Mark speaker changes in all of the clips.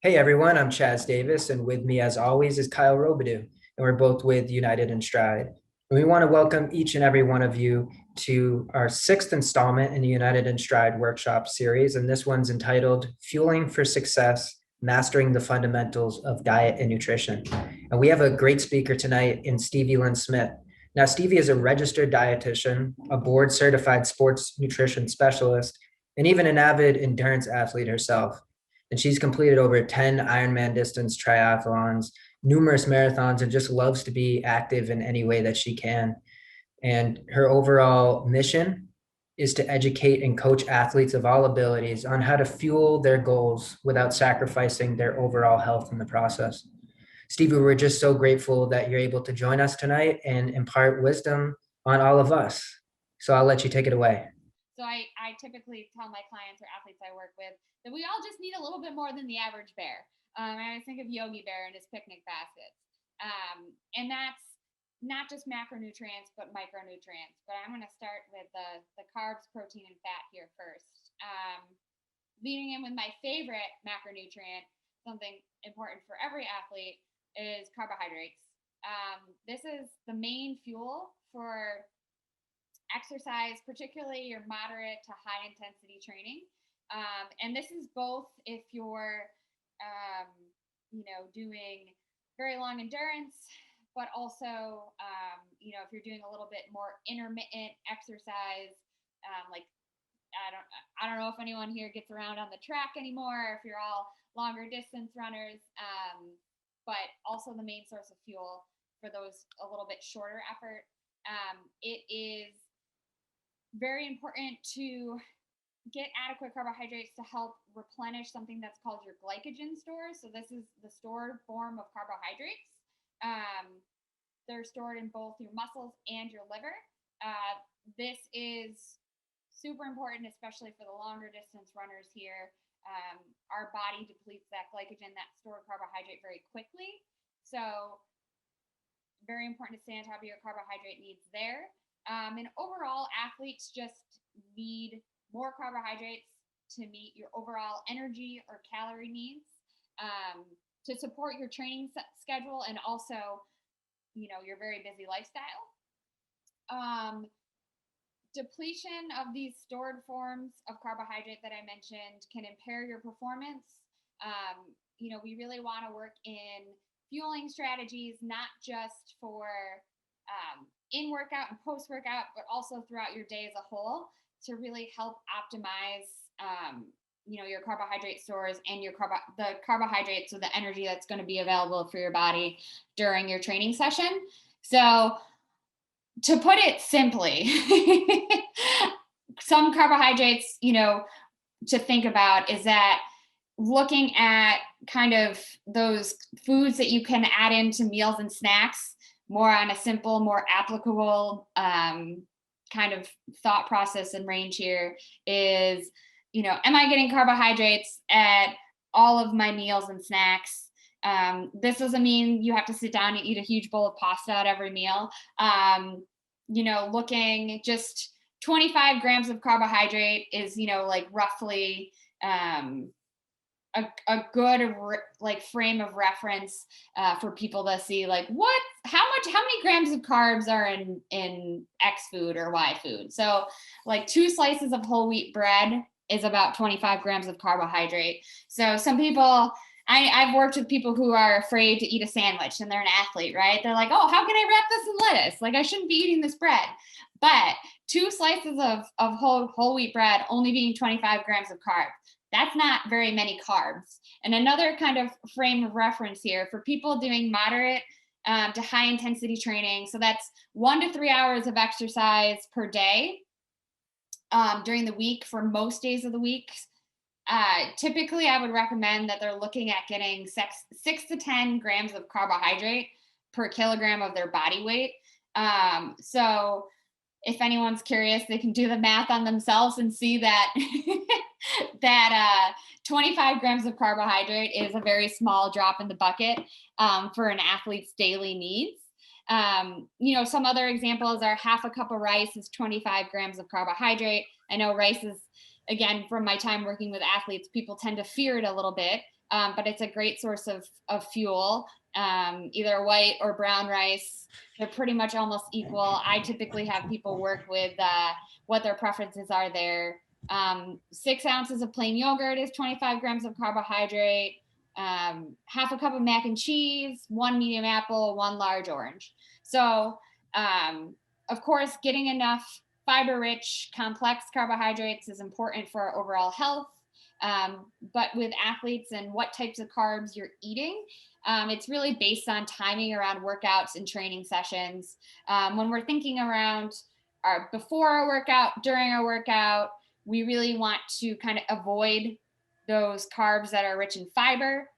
Speaker 1: Hey everyone, I'm Chaz Davis, and with me, as always, is Kyle Robidoux, and we're both with United in Stride. And we want to welcome each and every one of you to our sixth installment in the United in Stride workshop series, and this one's entitled Fueling for Success, Mastering the Fundamentals of Diet and Nutrition. And we have a great speaker tonight in Stevie Lyn Smith. Now, Stevie is a registered dietitian, a board-certified sports nutrition specialist, and even an avid endurance athlete herself, and she's completed over 10 Ironman distance triathlons, numerous marathons, and just loves to be active in any way that she can. And her overall mission is to educate and coach athletes of all abilities on how to fuel their goals without sacrificing their overall health in the process. Stevie, we're just so grateful that you're able to join us tonight and impart wisdom on all of us. So I'll let you take it away.
Speaker 2: So I typically tell my clients or athletes I work with that we all just need a little bit more than the average bear. I always think of Yogi Bear and his picnic baskets. And that's not just macronutrients, but micronutrients. But I'm going to start with the carbs, protein, and fat here first. Leading in with my favorite macronutrient, something important for every athlete, is carbohydrates. This is the main fuel for exercise, particularly your moderate to high intensity training. And this is both if you're, doing very long endurance, but also, if you're doing a little bit more intermittent exercise, like I don't know if anyone here gets around on the track anymore, if you're all longer distance runners, but also the main source of fuel for those a little bit shorter effort. It is very important to get adequate carbohydrates to help replenish something that's called your glycogen stores. So this is the stored form of carbohydrates. They're stored in both your muscles and your liver. This is super important, especially for the longer distance runners here. Our body depletes that glycogen, that stored carbohydrate, very quickly. So very important to stay on top of your carbohydrate needs there. And overall, athletes just need more carbohydrates to meet your overall energy or calorie needs, to support your training schedule and also, your very busy lifestyle. Depletion of these stored forms of carbohydrate that I mentioned can impair your performance. We really want to work in fueling strategies, not just for in workout and post workout, but also throughout your day as a whole, to really help optimize, your carbohydrate stores and the carbohydrates or the energy that's going to be available for your body during your training session. So, to put it simply, some carbohydrates, to think about is that looking at kind of those foods that you can add into meals and snacks more on a simple, more applicable kind of thought process and range here is, am I getting carbohydrates at all of my meals and snacks? This doesn't mean you have to sit down and eat a huge bowl of pasta at every meal. Looking just 25 grams of carbohydrate is, roughly a good frame of reference for people to see how many grams of carbs are in X food or Y food. So 2 slices of whole wheat bread is about 25 grams of carbohydrate. So some people, I've worked with people who are afraid to eat a sandwich and they're an athlete, right? They're like, oh, how can I wrap this in lettuce? I shouldn't be eating this bread. But 2 slices of whole wheat bread only being 25 grams of carbs, that's not very many carbs. And another kind of frame of reference here for people doing moderate to high intensity training. So that's 1 to 3 hours of exercise per day during the week for most days of the week. Typically, I would recommend that they're looking at getting 6 to 10 grams of carbohydrate per kilogram of their body weight. So if anyone's curious, they can do the math on themselves and see that 25 grams of carbohydrate is a very small drop in the bucket for an athlete's daily needs. Some other examples are half a cup of rice is 25 grams of carbohydrate. I know rice is, again, from my time working with athletes, people tend to fear it a little bit but it's a great source of fuel. Either white or brown rice, they're pretty much almost equal. I typically have people work with what their preferences are there. 6 ounces of plain yogurt is 25 grams of carbohydrate. Half a cup of mac and cheese, 1 medium apple, 1 large orange. So, of course, getting enough fiber-rich, complex carbohydrates is important for our overall health. But with athletes and what types of carbs you're eating, it's really based on timing around workouts and training sessions. When we're thinking around our before our workout, during our workout, we really want to kind of avoid those carbs that are rich in fiber.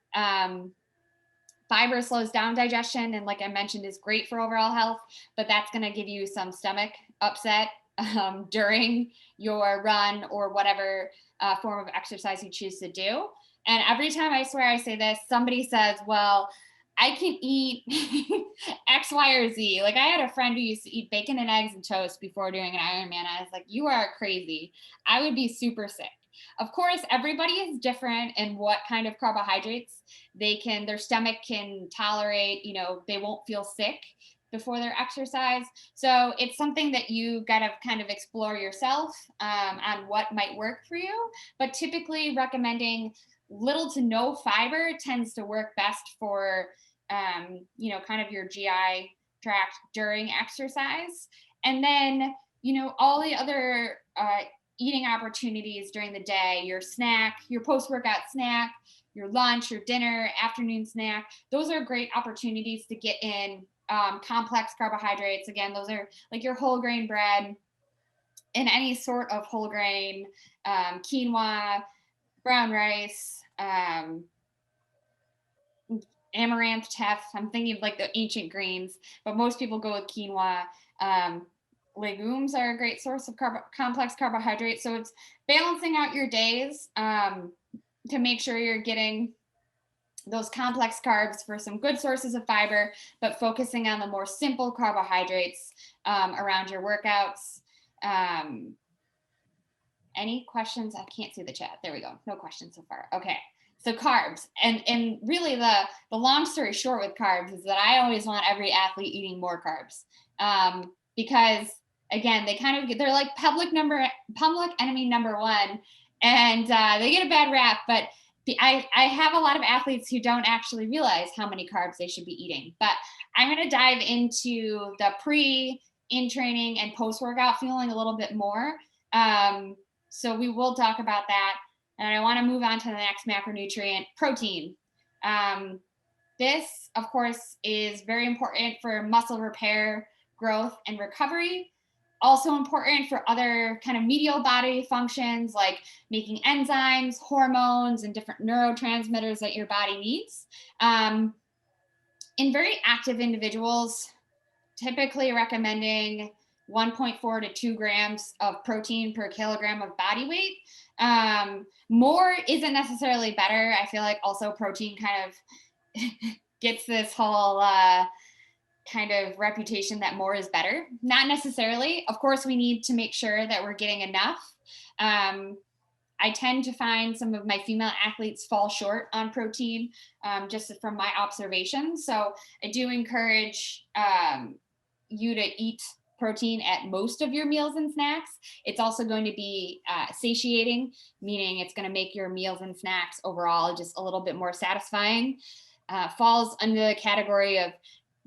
Speaker 2: Fiber slows down digestion, and like I mentioned, is great for overall health, but that's going to give you some stomach upset during your run or whatever form of exercise you choose to do. And every time I swear I say this, somebody says, well, I can eat X, Y, or Z. Like I had a friend who used to eat bacon and eggs and toast before doing an Ironman. I was like, you are crazy. I would be super sick. Of course, everybody is different in what kind of carbohydrates their stomach can tolerate, they won't feel sick before their exercise. So it's something that you got to kind of explore yourself on what might work for you. But typically recommending little to no fiber tends to work best for, kind of your GI tract during exercise. And then, all the other eating opportunities during the day, your snack, your post-workout snack, your lunch, your dinner, afternoon snack, those are great opportunities to get in complex carbohydrates. Again, those are like your whole grain bread and any sort of whole grain, quinoa, brown rice, amaranth, teff. I'm thinking of like the ancient greens, but most people go with quinoa. Legumes are a great source of complex carbohydrates. So it's balancing out your days to make sure you're getting those complex carbs for some good sources of fiber, but focusing on the more simple carbohydrates around your workouts. Any questions? I can't see the chat. There we go. No questions so far. Okay. So carbs, and really the long story short with carbs is that I always want every athlete eating more carbs because again, they're like public enemy number one, and they get a bad rap. But I have a lot of athletes who don't actually realize how many carbs they should be eating. But I'm going to dive into the pre, in training, and post workout fueling a little bit more. So we will talk about that. And I want to move on to the next macronutrient, protein. This, of course, is very important for muscle repair, growth, and recovery. Also important for other kind of medial body functions like making enzymes, hormones, and different neurotransmitters that your body needs. In very active individuals, typically recommending 1.4 to 2 grams of protein per kilogram of body weight. More isn't necessarily better. I feel like also protein kind of gets this whole kind of reputation that more is better. Not necessarily. Of course, we need to make sure that we're getting enough. I tend to find some of my female athletes fall short on protein just from my observations. So I do encourage you to eat protein at most of your meals and snacks. It's also going to be satiating, meaning it's going to make your meals and snacks overall just a little bit more satisfying. Falls under the category of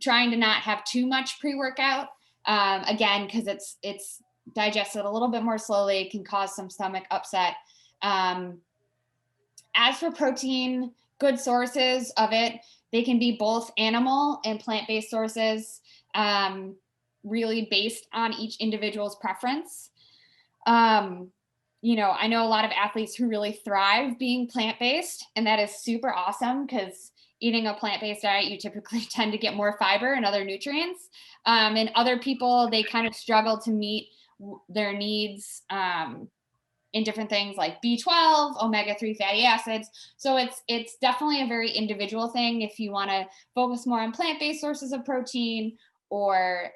Speaker 2: trying to not have too much pre-workout. Again, because it's digested a little bit more slowly, it can cause some stomach upset. As for protein, good sources of it, they can be both animal and plant-based sources, really based on each individual's preference. I know a lot of athletes who really thrive being plant-based, and that is super awesome because eating a plant-based diet, you typically tend to get more fiber and other nutrients. And other people, they kind of struggle to meet their needs in different things like B12, omega-3 fatty acids. So it's definitely a very individual thing if you want to focus more on plant-based sources of protein or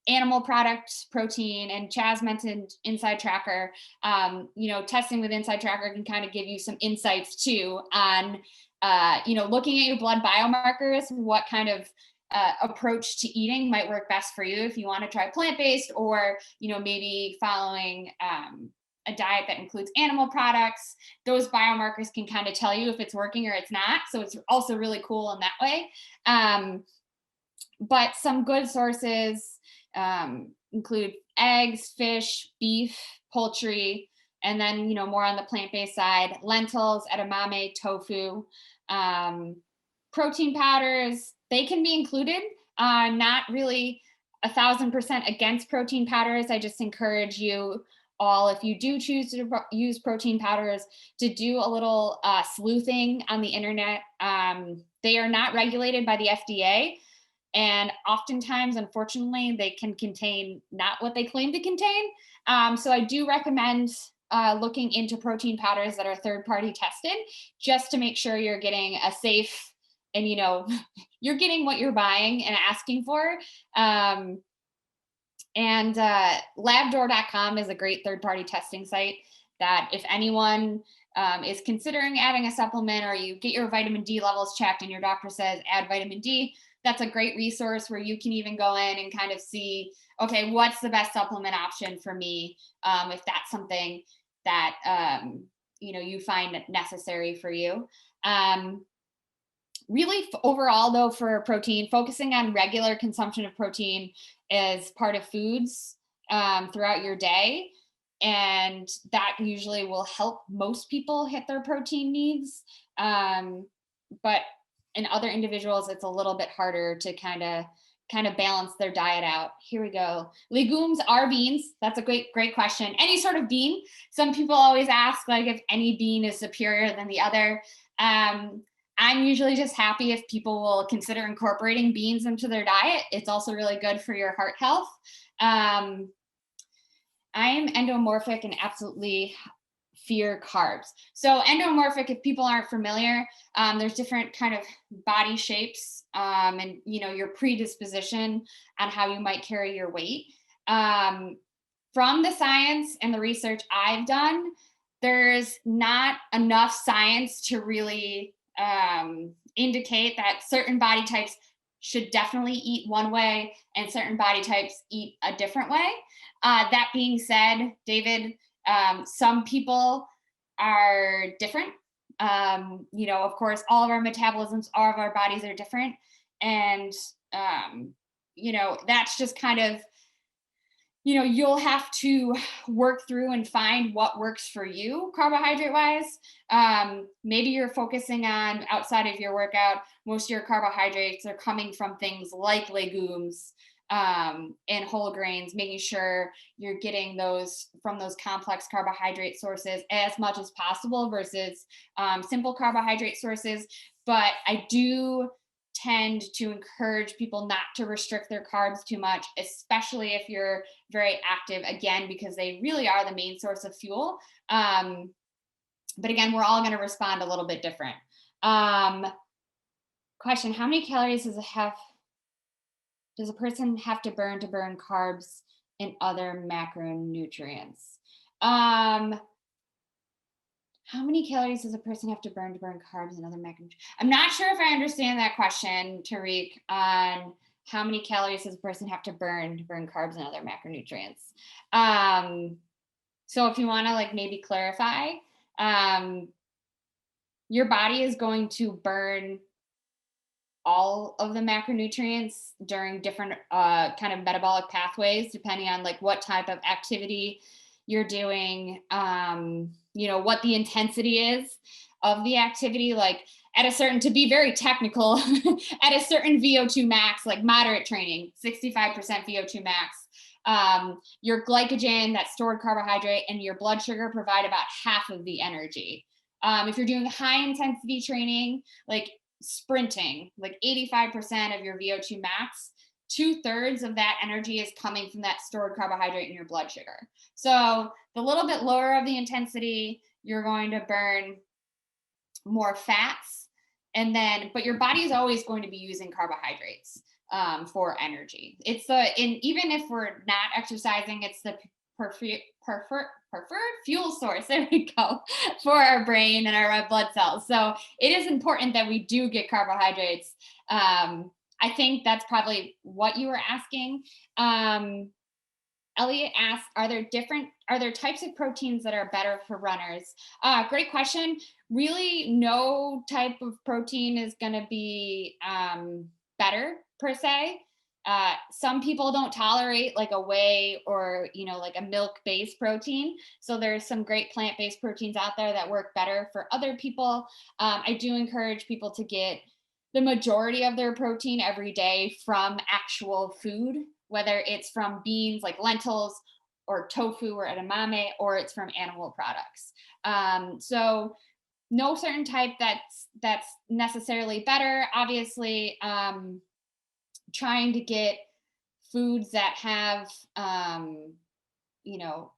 Speaker 2: animal product protein, and Chaz mentioned Inside Tracker. Testing with Inside Tracker can kind of give you some insights too on, looking at your blood biomarkers, what kind of approach to eating might work best for you if you want to try plant-based, or maybe following a diet that includes animal products. Those biomarkers can kind of tell you if it's working or it's not. So it's also really cool in that way. But some good sources include eggs, fish, beef, poultry, and then, more on the plant-based side, lentils, edamame, tofu, protein powders. They can be included. Not really 1,000% against protein powders. I just encourage you all, if you do choose to use protein powders, to do a little sleuthing on the internet. They are not regulated by the FDA. And oftentimes, unfortunately, they can contain not what they claim to contain. So I do recommend looking into protein powders that are third-party tested, just to make sure you're getting a safe, and you're getting what you're buying and asking for. And labdoor.com is a great third-party testing site that if anyone is considering adding a supplement, or you get your vitamin D levels checked and your doctor says add vitamin D, that's a great resource where you can even go in and kind of see, okay, what's the best supplement option for me, if that's something that you find necessary for you. Really, overall, though, for protein, focusing on regular consumption of protein as part of foods throughout your day. And that usually will help most people hit their protein needs. But in other individuals, it's a little bit harder to kind of balance their diet out. Here we go. Legumes are beans. That's a great question. Any sort of bean. Some people always ask, like, if any bean is superior than the other. I'm usually just happy if people will consider incorporating beans into their diet. It's also really good for your heart health. I am endomorphic and absolutely fear carbs. So endomorphic, if people aren't familiar, there's different kind of body shapes, and your predisposition on how you might carry your weight. From the science and the research I've done, there's not enough science to really indicate that certain body types should definitely eat one way and certain body types eat a different way. That being said, David, some people are different. Of course, all of our metabolisms, all of our bodies are different. And, that's just kind of, you'll have to work through and find what works for you carbohydrate wise. Maybe you're focusing on, outside of your workout, most of your carbohydrates are coming from things like legumes and whole grains, making sure you're getting those from those complex carbohydrate sources as much as possible versus simple carbohydrate sources. But I do tend to encourage people not to restrict their carbs too much, especially if you're very active, again, because they really are the main source of fuel. But again, we're all going to respond a little bit different. Question: how many calories does a person have to burn carbs and other macronutrients? How many calories does a person have to burn carbs and other macronutrients? I'm not sure if I understand that question, Tariq, on how many calories does a person have to burn carbs and other macronutrients. So if you want to maybe clarify, your body is going to burn all of the macronutrients during different kind of metabolic pathways, depending on what type of activity you're doing, what the intensity is of the activity, to be very technical, at a certain VO2 max, like moderate training, 65% VO2 max, your glycogen, that stored carbohydrate, and your blood sugar provide about half of the energy. If you're doing high intensity training, like sprinting, 85% of your VO2 max, 2/3 of that energy is coming from that stored carbohydrate in your blood sugar. So the little bit lower of the intensity, you're going to burn more fats, but your body is always going to be using carbohydrates. for energy. Even if we're not exercising, it's the preferred fuel source. There we go, for our brain and our red blood cells. So it is important that we do get carbohydrates. I think that's probably what you were asking. Elliot asked, are there types of proteins that are better for runners? Great question. Really, no type of protein is going to be better per se. Some people don't tolerate like a whey or, like a milk-based protein. So there's some great plant-based proteins out there that work better for other people. I do encourage people to get the majority of their protein every day from actual food, whether it's from beans like lentils or tofu or edamame, or it's from animal products. So no certain type that's necessarily better. Obviously, trying to get foods that have you know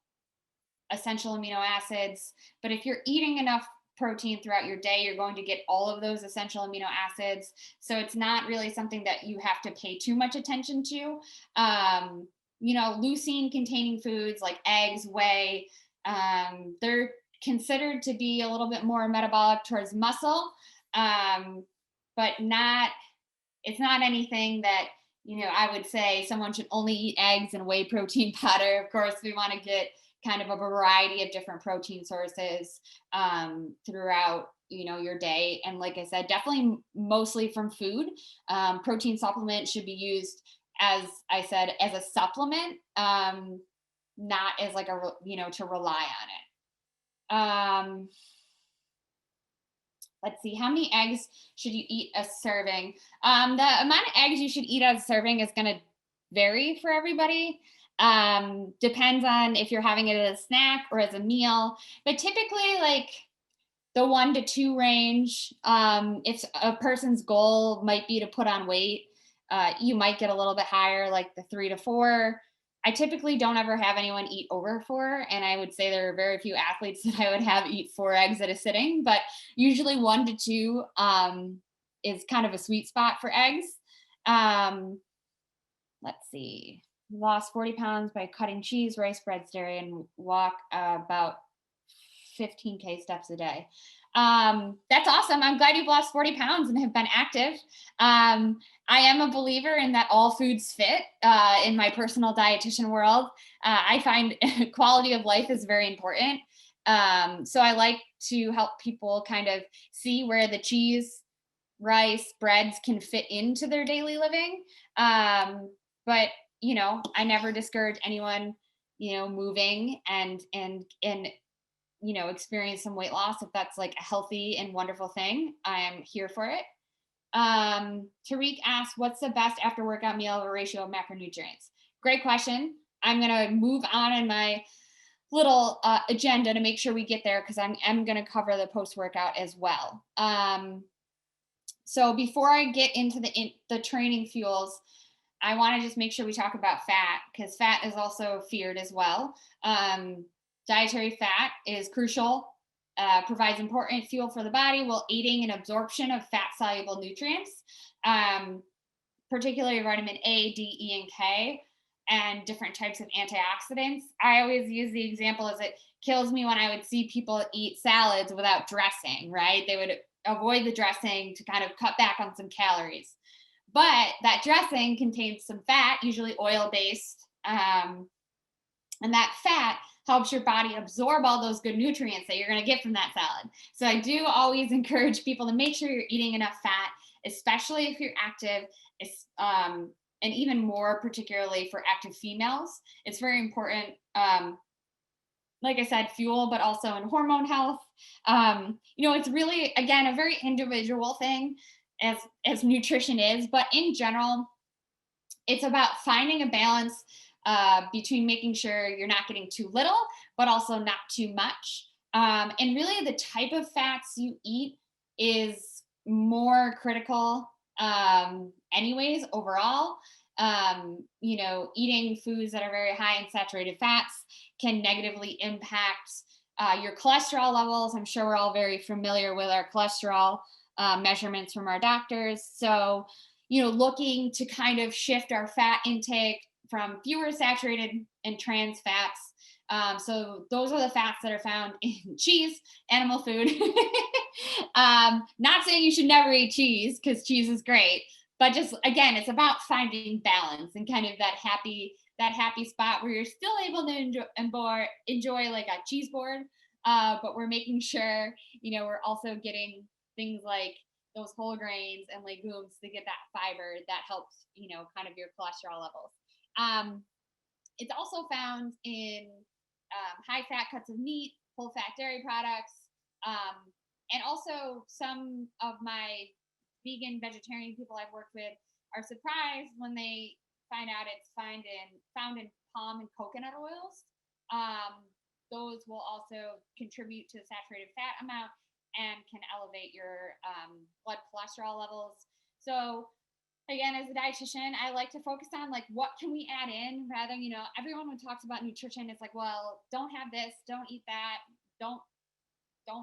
Speaker 2: essential amino acids. But if you're eating enough protein throughout your day, you're going to get all of those essential amino acids. So it's not really something that you have to pay too much attention to. Leucine containing foods like eggs, whey, they're considered to be a little bit more metabolic towards muscle, but it's not anything that, I would say someone should only eat eggs and whey protein powder. Of course, we want to get kind of a variety of different protein sources throughout your day. And like I said, definitely mostly from food. Protein supplement should be used, as I said, as a supplement, not as like to rely on it. Let's see, how many eggs should you eat a serving? The amount of eggs you should eat as a serving is going to vary for everybody. Depends on if you're having it as a snack or as a meal, but typically like the 1 to 2 range. If a person's goal might be to put on weight, you might get a little bit higher, like the 3 to 4. I typically don't ever have anyone eat over 4, and I would say there are very few athletes that I would have eat 4 eggs at a sitting, but usually 1 to 2 is kind of a sweet spot for eggs. Let's see. Lost 40 pounds by cutting cheese, rice, breads, dairy, and walk about 15K steps a day. That's awesome. I'm glad you've lost 40 pounds and have been active. I am a believer in that all foods fit in my personal dietitian world. I find quality of life is very important. So I like to help people kind of see where the cheese, rice, breads can fit into their daily living. But I never discourage anyone, moving and experience some weight loss. If that's like a healthy and wonderful thing, I am here for it. Tariq asks, what's the best after workout meal ratio of macronutrients? Great question. I'm going to move on in my little agenda to make sure we get there, because I'm going to cover the post-workout as well. So before I get into the training fuels, I want to just make sure we talk about fat, because fat is also feared as well. Dietary fat is crucial, provides important fuel for the body while aiding in absorption of fat-soluble nutrients, particularly vitamin A, D, E, and K, and different types of antioxidants. I always use the example as it kills me when I would see people eat salads without dressing, right? They would avoid the dressing to kind of cut back on some calories. But that dressing contains some fat, usually oil-based, and that fat helps your body absorb all those good nutrients that you're going to get from that salad. So I do always encourage people to make sure you're eating enough fat, especially if you're active, and even more particularly for active females. It's very important, like I said, fuel, but also in hormone health. It's really, again, a very individual thing as nutrition is, but in general, it's about finding a balance between making sure you're not getting too little, but also not too much. And really the type of fats you eat is more critical anyways, overall. Eating foods that are very high in saturated fats can negatively impact your cholesterol levels. I'm sure we're all very familiar with our cholesterol measurements from our doctors. So, looking to kind of shift our fat intake from fewer saturated and trans fats. So those are the fats that are found in cheese, animal food. Not saying you should never eat cheese, because cheese is great, but just, again, it's about finding balance and kind of that happy spot where you're still able to enjoy like a cheese board, but we're making sure, we're also getting things like those whole grains and legumes to get that fiber that helps, kind of your cholesterol levels. It's also found in high fat cuts of meat, whole fat dairy products, and also some of my vegan, vegetarian people I've worked with are surprised when they find out it's found in palm and coconut oils. Those will also contribute to the saturated fat amount and can elevate your blood cholesterol levels. So again, as a dietitian, I like to focus on like, what can we add in, rather, everyone who talks about nutrition, it's like, well, don't have this, don't eat that, don't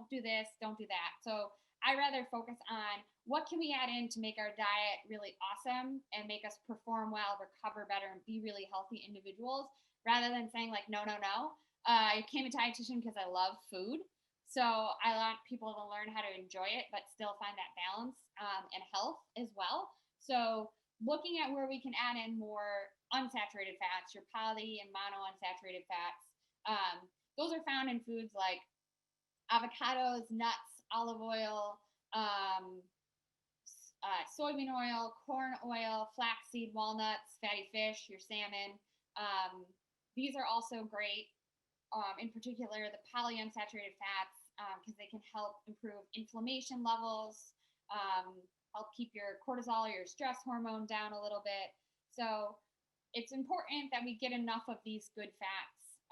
Speaker 2: do this, don't do that. So I rather focus on what can we add in to make our diet really awesome and make us perform well, recover better, and be really healthy individuals, rather than saying like, no. I became a dietitian because I love food. So I want people to learn how to enjoy it, but still find that balance and health as well. So looking at where we can add in more unsaturated fats, your poly and monounsaturated fats, those are found in foods like avocados, nuts, olive oil, soybean oil, corn oil, flaxseed, walnuts, fatty fish, your salmon. These are also great. In particular, the polyunsaturated fats, because they can help improve inflammation levels, help keep your cortisol, your stress hormone, down a little bit. So it's important that we get enough of these good fats.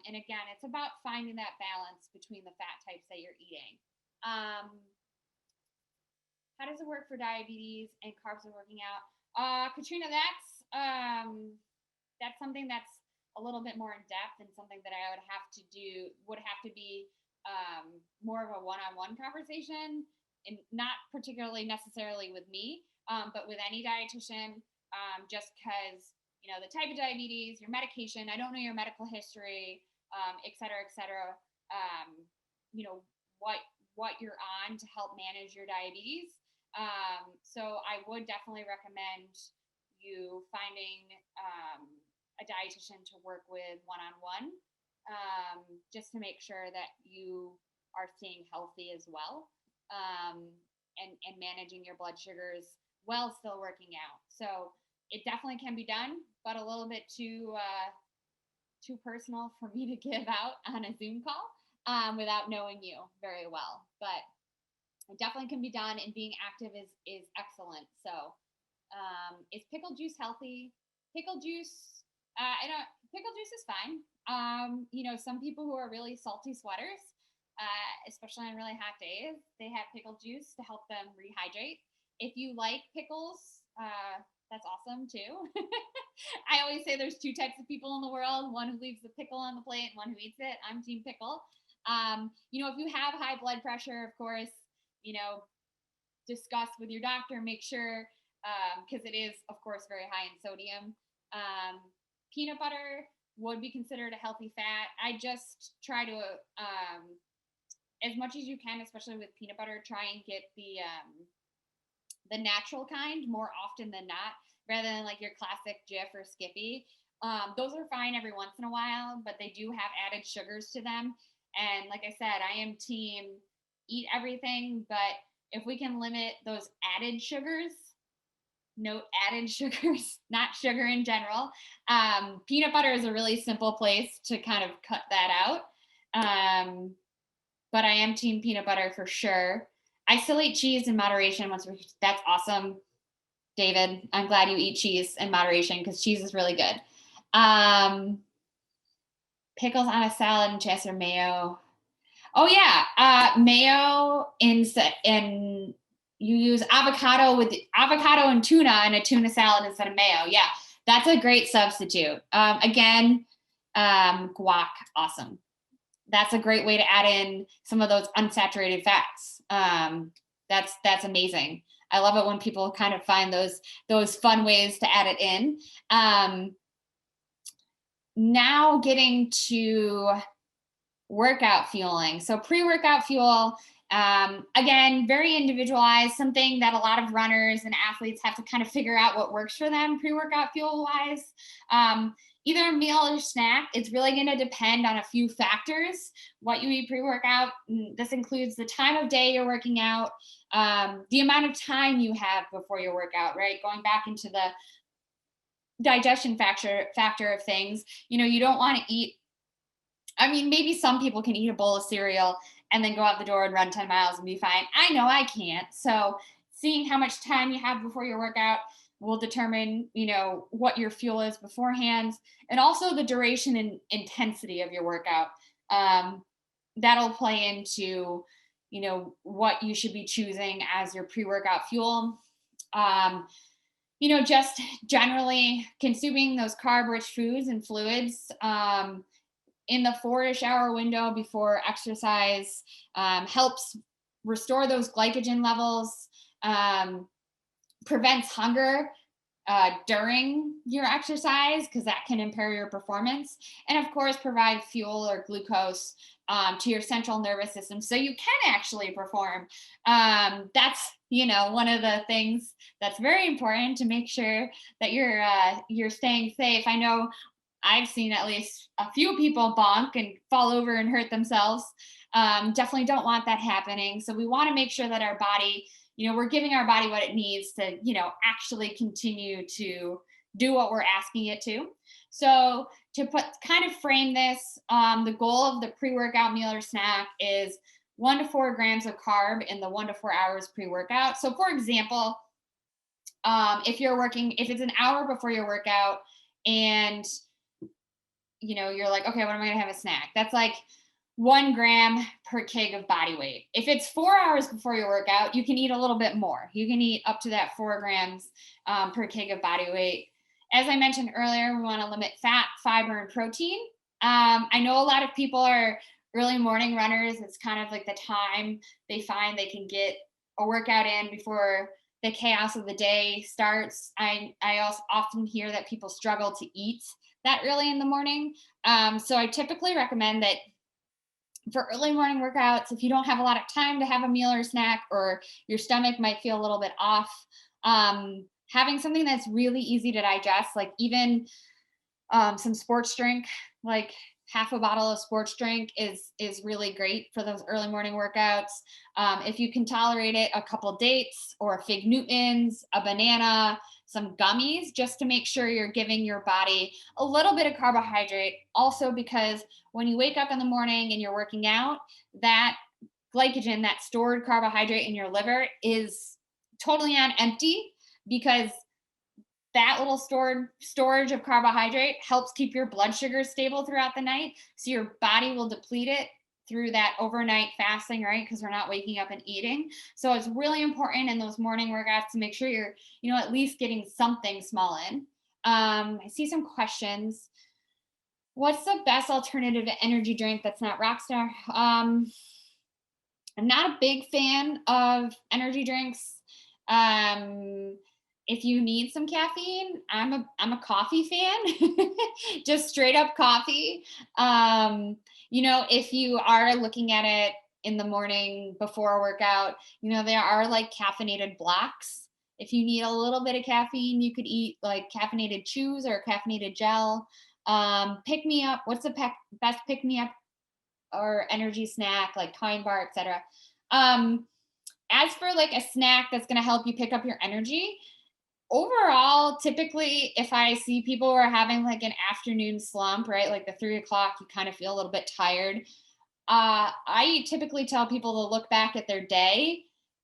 Speaker 2: And again, it's about finding that balance between the fat types that you're eating. How does it work for diabetes and carbs and working out? Katrina, that's something that's a little bit more in depth, and something that I would have to be more of a one-on-one conversation, and not particularly necessarily with me, but with any dietitian, just because, the type of diabetes, your medication, I don't know your medical history, et cetera, what you're on to help manage your diabetes. So I would definitely recommend you finding a dietitian to work with one-on-one, just to make sure that you are staying healthy as well, and managing your blood sugars while still working out. So it definitely can be done, but a little bit too personal for me to give out on a Zoom call without knowing you very well. But it definitely can be done, and being active is excellent. So is pickle juice healthy? Pickle juice, pickle juice is fine. Some people who are really salty sweaters, especially on really hot days, they have pickle juice to help them rehydrate. If you like pickles, that's awesome too. I always say there's two types of people in the world: one who leaves the pickle on the plate and one who eats it. I'm team pickle. If you have high blood pressure, of course, discuss with your doctor, make sure, because it is, of course, very high in sodium. Peanut butter would be considered a healthy fat. I just try to, as much as you can, especially with peanut butter, try and get the natural kind more often than not, rather than like your classic Jif or Skippy. Those are fine every once in a while, but they do have added sugars to them. And like I said, I am team eat everything, but if we can limit those added sugars, note added sugars, not sugar in general. Peanut butter is a really simple place to kind of cut that out. But I am team peanut butter for sure. I still eat cheese in moderation. That's awesome, David. I'm glad you eat cheese in moderation, because cheese is really good. Pickles on a salad and chest or mayo. Oh yeah, mayo in you use avocado and tuna in a tuna salad instead of mayo. Yeah, that's a great substitute. Again, guac, awesome. That's a great way to add in some of those unsaturated fats. That's amazing. I love it when people kind of find those fun ways to add it in. Now getting to workout fueling. So pre-workout fuel, again, very individualized, something that a lot of runners and athletes have to kind of figure out what works for them pre-workout fuel wise. Either a meal or snack, it's really going to depend on a few factors, what you eat pre-workout. This includes the time of day you're working out, the amount of time you have before your workout, right? Going back into the digestion factor of things, you don't want to eat, I mean, maybe some people can eat a bowl of cereal and then go out the door and run 10 miles and be fine. I know I can't. So seeing how much time you have before your workout will determine, what your fuel is beforehand, and also the duration and intensity of your workout. That'll play into, what you should be choosing as your pre-workout fuel. Just generally consuming those carb-rich foods and fluids in the 4-ish hour window before exercise helps restore those glycogen levels, prevents hunger during your exercise, because that can impair your performance, and of course provide fuel or glucose to your central nervous system so you can actually perform. That's one of the things that's very important, to make sure that you're staying safe. I know I've seen at least a few people bonk and fall over and hurt themselves. Definitely don't want that happening. So we want to make sure that our body, we're giving our body what it needs to, actually continue to do what we're asking it to. So to kind of frame this, the goal of the pre-workout meal or snack is 1 to 4 grams of carb in the 1 to 4 hours pre-workout. So for example, if it's an hour before your workout and you're like, okay, what am I going to have a snack? That's like 1 gram per kg of body weight. If it's 4 hours before your workout, you can eat a little bit more. You can eat up to that 4 grams per kg of body weight. As I mentioned earlier, we want to limit fat, fiber, and protein. I know a lot of people are early morning runners. It's kind of like the time they find they can get a workout in before the chaos of the day starts. I also often hear that people struggle to eat that early in the morning. So I typically recommend that for early morning workouts, if you don't have a lot of time to have a meal or snack, or your stomach might feel a little bit off, having something that's really easy to digest, like even some sports drink, like half a bottle of sports drink is really great for those early morning workouts. If you can tolerate it, a couple dates or fig Newtons, a banana, some gummies, just to make sure you're giving your body a little bit of carbohydrate. Also, because when you wake up in the morning and you're working out, that glycogen, that stored carbohydrate in your liver, is totally on empty, because that little storage of carbohydrate helps keep your blood sugar stable throughout the night. So your body will deplete it through that overnight fasting, right? Because we're not waking up and eating. So it's really important in those morning workouts to make sure you're, at least getting something small in. I see some questions. What's the best alternative to energy drink that's not Rockstar? I'm not a big fan of energy drinks. If you need some caffeine, I'm a coffee fan, just straight up coffee. If you are looking at it in the morning before a workout, there are like caffeinated blocks. If you need a little bit of caffeine, you could eat like caffeinated chews or caffeinated gel. Pick me up. What's the best pick me up or energy snack, like Kind Bar, etc. As for like a snack that's going to help you pick up your energy, overall, typically, if I see people who are having like an afternoon slump, right, like the 3 o'clock, you kind of feel a little bit tired. I typically tell people to look back at their day,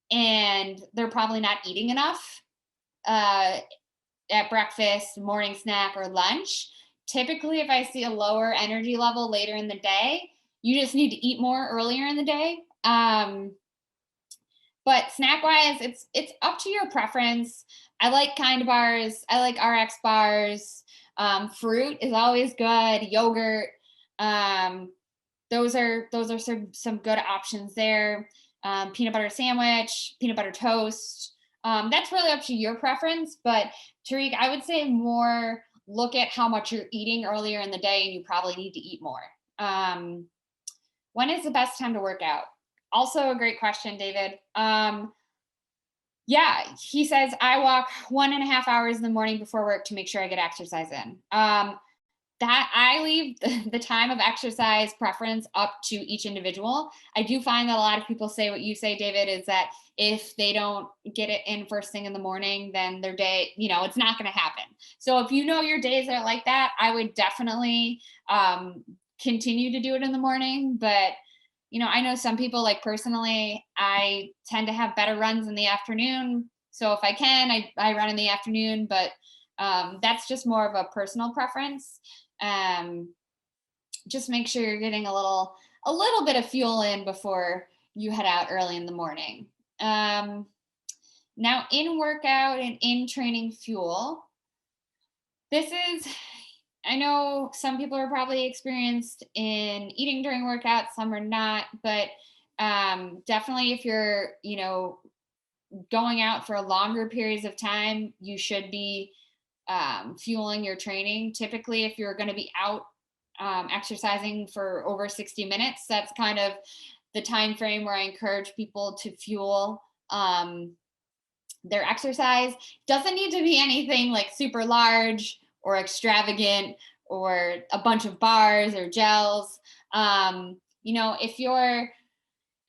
Speaker 2: and they're probably not eating enough at breakfast, morning snack, or lunch. Typically, if I see a lower energy level later in the day, you just need to eat more earlier in the day. But snack wise, it's up to your preference. I like Kind Bars. I like RX bars. Fruit is always good. Yogurt. Those are some good options there. Peanut butter sandwich, peanut butter toast. That's really up to your preference, but Tariq, I would say more look at how much you're eating earlier in the day, and you probably need to eat more. Um, when is the best time to work out? Also, a great question, David. Yeah, he says I walk 1.5 hours in the morning before work to make sure I get exercise in. That I leave the time of exercise preference up to each individual. I do find that a lot of people say what you say, David, is that if they don't get it in first thing in the morning, then their day, it's not going to happen. So if you know your days are like that, I would definitely continue to do it in the morning. But I know some people, like personally, I tend to have better runs in the afternoon. So if I can, I run in the afternoon, but that's just more of a personal preference. Um, just make sure you're getting a little bit of fuel in before you head out early in the morning. Now, in workout and in training fuel, this is, I know some people are probably experienced in eating during workouts, some are not, but definitely if you're, going out for longer periods of time, you should be fueling your training. Typically, if you're going to be out exercising for over 60 minutes, that's kind of the time frame where I encourage people to fuel their exercise. Doesn't need to be anything like super large or extravagant or a bunch of bars or gels. If you're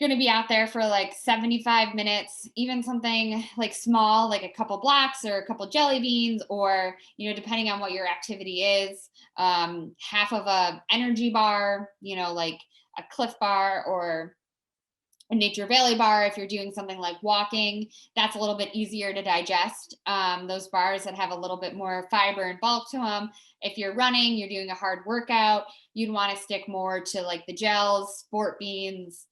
Speaker 2: going to be out there for like 75 minutes, even something like small, like a couple blocks or a couple jelly beans, or, depending on what your activity is, half of a energy bar, like a Cliff Bar or a Nature Valley bar. If you're doing something like walking, that's a little bit easier to digest. Those bars that have a little bit more fiber and bulk to them. If you're running, you're doing a hard workout, you'd want to stick more to like the gels, sport beans,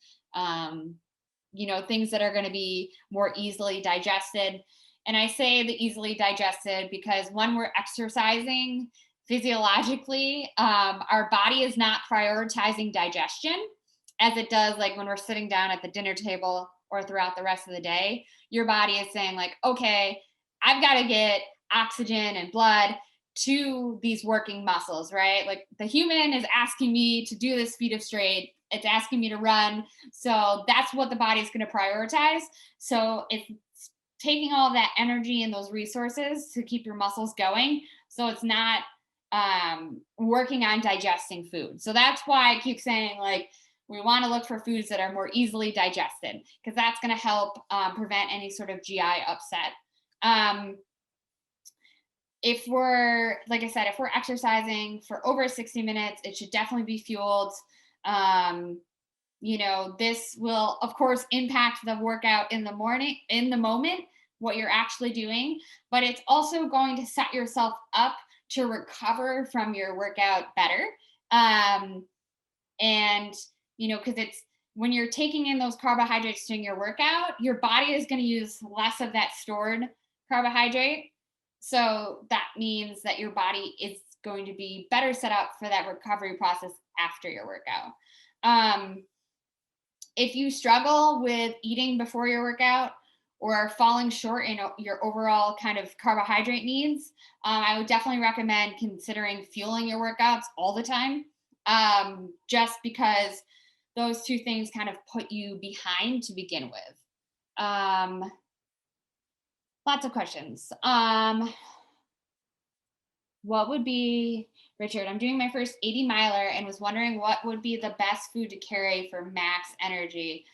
Speaker 2: things that are going to be more easily digested. And I say the easily digested because when we're exercising physiologically, our body is not prioritizing digestion as it does like when we're sitting down at the dinner table or throughout the rest of the day. Your body is saying like, okay, I've got to get oxygen and blood to these working muscles, right? Like the human is asking me to do this feet of straight. It's asking me to run. So that's what the body's going to prioritize. So it's taking all of that energy and those resources to keep your muscles going. So it's not working on digesting food. So that's why I keep saying like, we want to look for foods that are more easily digested because that's going to help prevent any sort of GI upset. If we're, like I said, if we're exercising for over 60 minutes, it should definitely be fueled. This will, of course, impact the workout in the morning, in the moment, what you're actually doing, but it's also going to set yourself up to recover from your workout better. Because it's when you're taking in those carbohydrates during your workout, your body is going to use less of that stored carbohydrate. So that means that your body is going to be better set up for that recovery process after your workout. If you struggle with eating before your workout or are falling short in your overall kind of carbohydrate needs, I would definitely recommend considering fueling your workouts all the time, just because those two things kind of put you behind to begin with. Lots of questions. What would be, Richard, I'm doing my first 80 miler and was wondering what would be the best food to carry for max energy.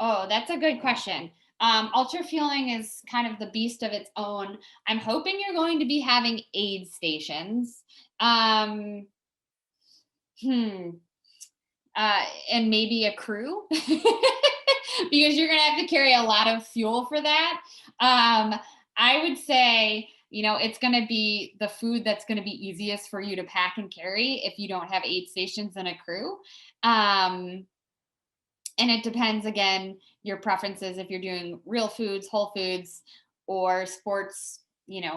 Speaker 2: Oh, that's a good question. Ultra fueling is kind of the beast of its own. I'm hoping you're going to be having aid stations. And maybe a crew because you're going to have to carry a lot of fuel for that. I would say, it's going to be the food that's going to be easiest for you to pack and carry if you don't have aid stations and a crew. And it depends, again, your preferences, if you're doing real foods, whole foods, or sports,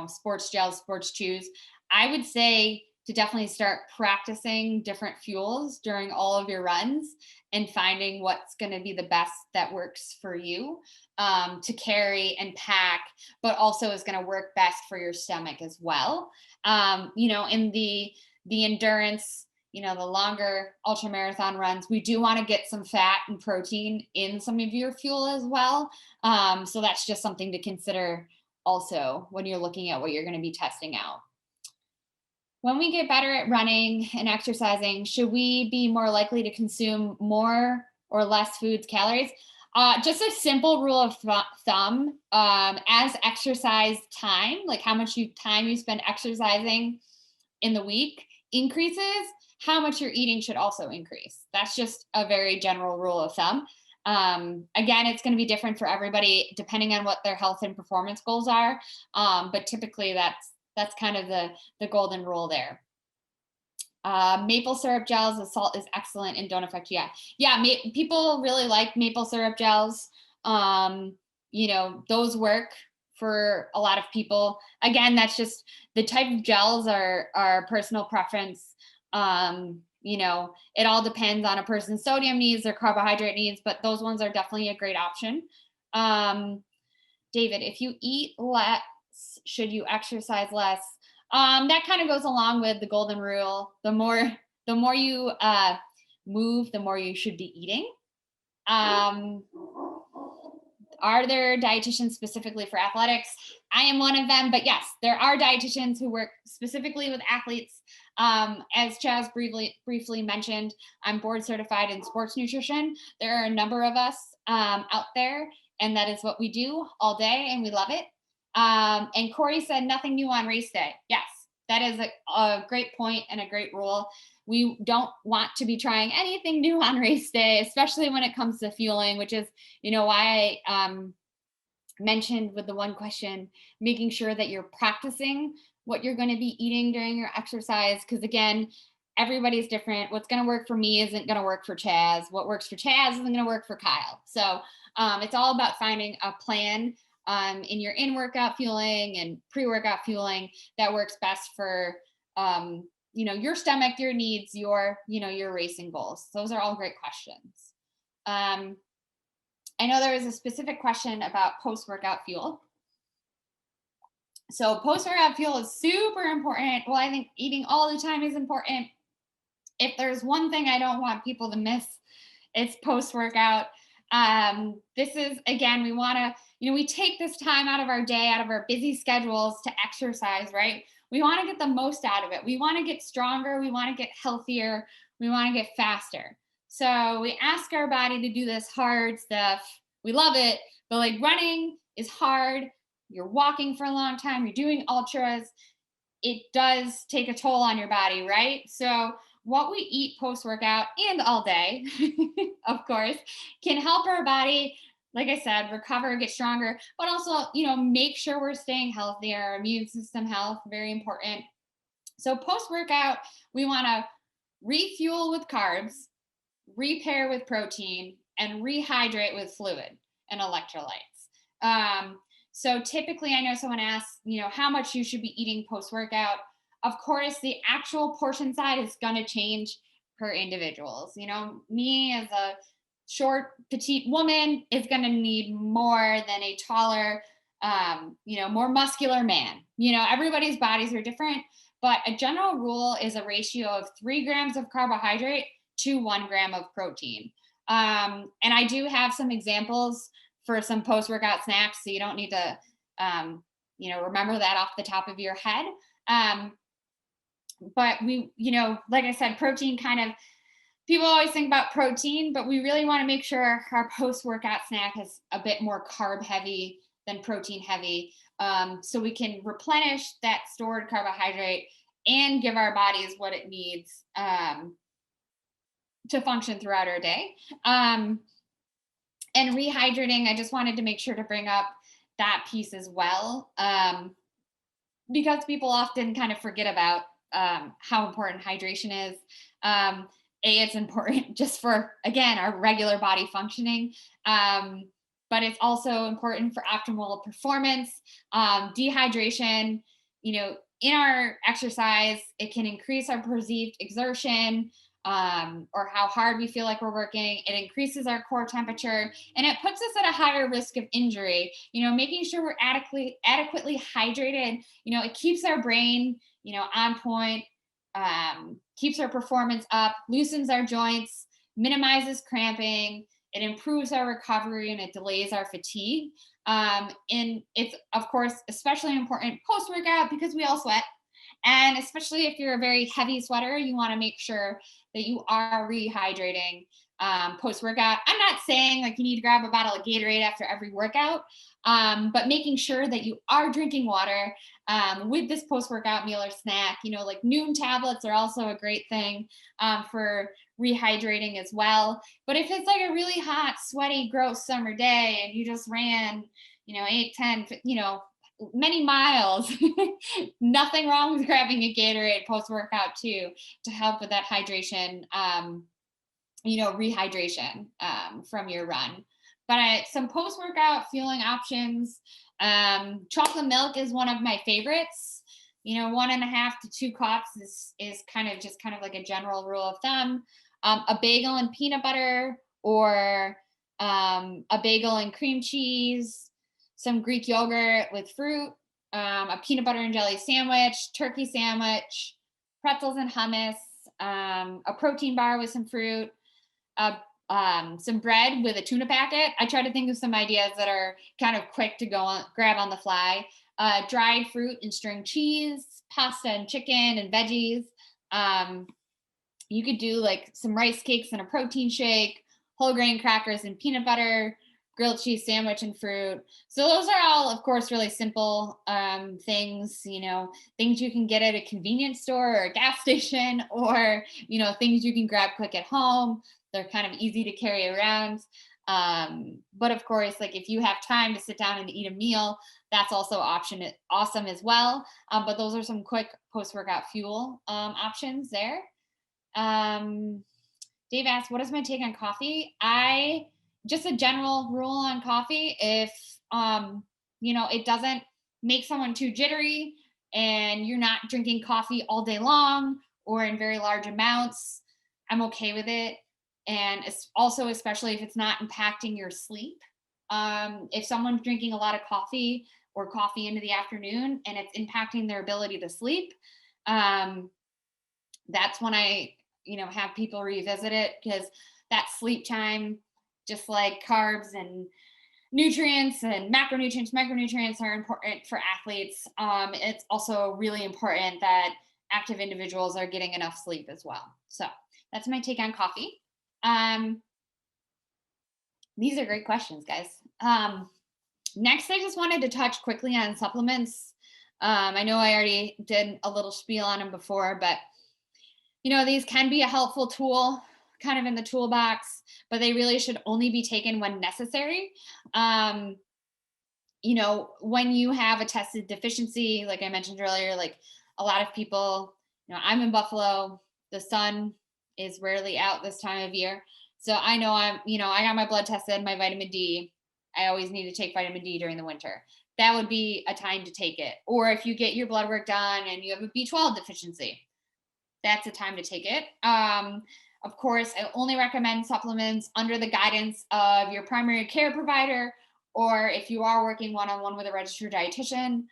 Speaker 2: sports gels, sports chews. I would say to definitely start practicing different fuels during all of your runs and finding what's going to be the best that works for you, to carry and pack, but also is going to work best for your stomach as well. In the endurance, the longer ultra marathon runs, we do want to get some fat and protein in some of your fuel as well. So that's just something to consider also when you're looking at what you're going to be testing out. When we get better at running and exercising, should we be more likely to consume more or less foods, calories? Just a simple rule of thumb, as exercise time, like how much time you spend exercising in the week increases, how much you're eating should also increase. That's just a very general rule of thumb. Again, it's going to be different for everybody depending on what their health and performance goals are. But typically that's kind of the golden rule there. Maple syrup gels, the salt is excellent and don't affect you. Yeah. People really like maple syrup gels. Those work for a lot of people. Again, that's just the type of gels are personal preference. It all depends on a person's sodium needs, their carbohydrate needs, but those ones are definitely a great option. David, if you eat less, should you exercise less? That kind of goes along with the golden rule. The more you move, the more you should be eating. Are there dietitians specifically for athletics? I am one of them, but yes, there are dietitians who work specifically with athletes. As Chaz briefly mentioned, I'm board certified in sports nutrition. There are a number of us out there, and that is what we do all day, and we love it. And Corey said nothing new on race day. Yes, that is a great point and a great rule. We don't want to be trying anything new on race day, especially when it comes to fueling, which is, why I mentioned with the one question, making sure that you're practicing what you're going to be eating during your exercise. Because again, everybody's different. What's going to work for me isn't going to work for Chaz. What works for Chaz isn't going to work for Kyle. So it's all about finding a plan in your in-workout fueling and pre-workout fueling that works best for your stomach, your needs, your racing goals. Those are all great questions. I know there was a specific question about post-workout fuel. So post-workout fuel is super important. Well, I think eating all the time is important. If there's one thing I don't want people to miss, it's post-workout. This is, again, we want to, we take this time out of our day, out of our busy schedules to exercise, right? We want to get the most out of it. We want to get stronger. We want to get healthier. We want to get faster. So we ask our body to do this hard stuff. We love it, but like running is hard. You're walking for a long time. You're doing ultras. It does take a toll on your body, right? So what we eat post-workout and all day, of course, can help our body, like I said, recover, get stronger, but also, make sure we're staying healthy. Our immune system health, very important. So post-workout, we want to refuel with carbs, repair with protein, and rehydrate with fluid and electrolytes. So typically, I know someone asks, how much you should be eating post-workout. Of course, the actual portion size is going to change per individuals. Me as a short, petite woman is going to need more than a taller, more muscular man. Everybody's bodies are different, but a general rule is a ratio of 3 grams of carbohydrate to 1 gram of protein. And I do have some examples for some post-workout snacks, so you don't need to, remember that off the top of your head. But we, like I said, protein people always think about protein, but we really want to make sure our post-workout snack is a bit more carb heavy than protein heavy. So we can replenish that stored carbohydrate and give our bodies what it needs to function throughout our day. And rehydrating, I just wanted to make sure to bring up that piece as well, because people often kind of forget about how important hydration is. It's important just for, again, our regular body functioning, but it's also important for optimal performance. Dehydration, in our exercise, it can increase our perceived exertion, or how hard we feel like we're working. It increases our core temperature, and it puts us at a higher risk of injury. Making sure we're adequately hydrated, it keeps our brain, on point, keeps our performance up, loosens our joints, minimizes cramping, it improves our recovery, and it delays our fatigue. And it's, of course, especially important post workout because we all sweat. And especially if you're a very heavy sweater, you want to make sure that you are rehydrating post workout. I'm not saying like you need to grab a bottle of Gatorade after every workout, but making sure that you are drinking water with this post workout meal or snack. Like noon tablets are also a great thing for rehydrating as well. But if it's like a really hot, sweaty, gross summer day and you just ran, 8, 10, many miles, nothing wrong with grabbing a Gatorade post workout too, to help with that hydration, rehydration from your run. But some post workout fueling options. Chocolate milk is one of my favorites. 1.5 to 2 cups is kind of like a general rule of thumb. A bagel and peanut butter, or a bagel and cream cheese, some Greek yogurt with fruit, a peanut butter and jelly sandwich, turkey sandwich, pretzels and hummus, a protein bar with some fruit, some bread with a tuna packet. I try to think of some ideas that are kind of quick to grab on the fly. Dried fruit and string cheese, pasta and chicken and veggies. You could do like some rice cakes and a protein shake, whole grain crackers and peanut butter, grilled cheese sandwich and fruit. So those are all, of course, really simple things, things you can get at a convenience store or a gas station, or, things you can grab quick at home. They're kind of easy to carry around. But of course, like if you have time to sit down and eat a meal, that's also awesome as well. But those are some quick post-workout fuel options there. Dave asked, what is my take on coffee? Just a general rule on coffee, if it doesn't make someone too jittery and you're not drinking coffee all day long or in very large amounts, I'm okay with it. And it's also, especially if it's not impacting your sleep. If someone's drinking a lot of coffee or coffee into the afternoon and it's impacting their ability to sleep, that's when I have people revisit it, because that sleep time, just like carbs and nutrients and macronutrients, micronutrients are important for athletes. It's also really important that active individuals are getting enough sleep as well. So that's my take on coffee. These are great questions, guys. Next, I just wanted to touch quickly on supplements. I know I already did a little spiel on them before, but these can be a helpful tool kind of in the toolbox, but they really should only be taken when necessary. When you have a tested deficiency, like I mentioned earlier, like a lot of people, I'm in Buffalo, the sun is rarely out this time of year. So I know I got my blood tested, my vitamin D. I always need to take vitamin D during the winter. That would be a time to take it. Or if you get your blood work done and you have a B12 deficiency, that's a time to take it. Of course, I only recommend supplements under the guidance of your primary care provider, or if you are working one-on-one with a registered dietitian.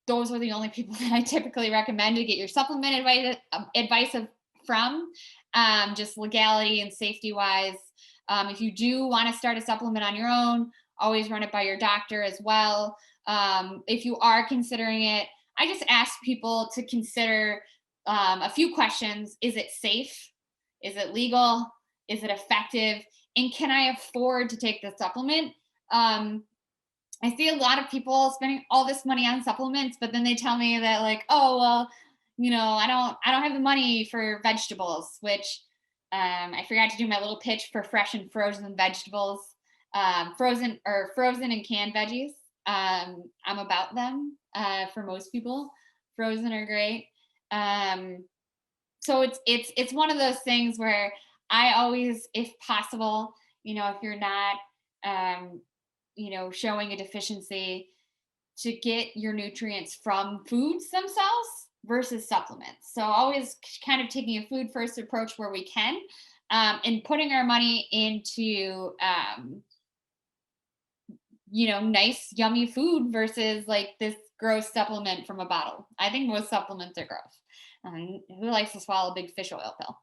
Speaker 2: Those are the only people that I typically recommend to get your supplement advice from, just legality and safety wise. If you do want to start a supplement on your own, always run it by your doctor as well. If you are considering it, I just ask people to consider a few questions. Is it safe? Is it legal? Is it effective? And can I afford to take the supplement? I see a lot of people spending all this money on supplements, but then they tell me that like, oh, well, I don't have the money for vegetables, which I forgot to do my little pitch for fresh and frozen vegetables, frozen and canned veggies. I'm about them. For most people, frozen are great. So it's one of those things where I always, if possible, if you're not, showing a deficiency, to get your nutrients from foods themselves versus supplements. So always kind of taking a food first approach where we can, and putting our money into, nice, yummy food versus like this gross supplement from a bottle. I think most supplements are gross. Who likes to swallow a big fish oil pill?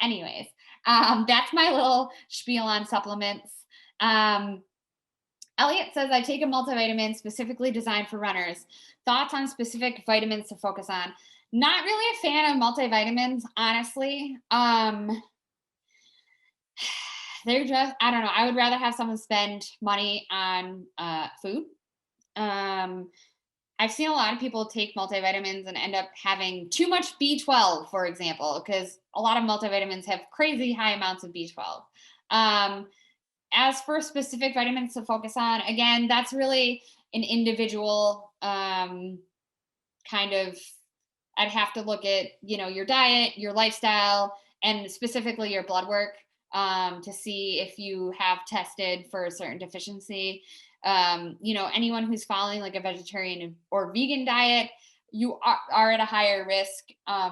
Speaker 2: Anyways, that's my little spiel on supplements. Um, Elliot says, I take a multivitamin specifically designed for runners. Thoughts on specific vitamins to focus on? Not really a fan of multivitamins, honestly. They're just, I don't know. I would rather have someone spend money on food. Um, I've seen a lot of people take multivitamins and end up having too much B12, for example, because a lot of multivitamins have crazy high amounts of B12. Um, as for specific vitamins to focus on, again, that's really an individual kind of, I'd have to look at, your diet, your lifestyle, and specifically your blood work, to see if you have tested for a certain deficiency. Anyone who's following like a vegetarian or vegan diet, you are at a higher risk,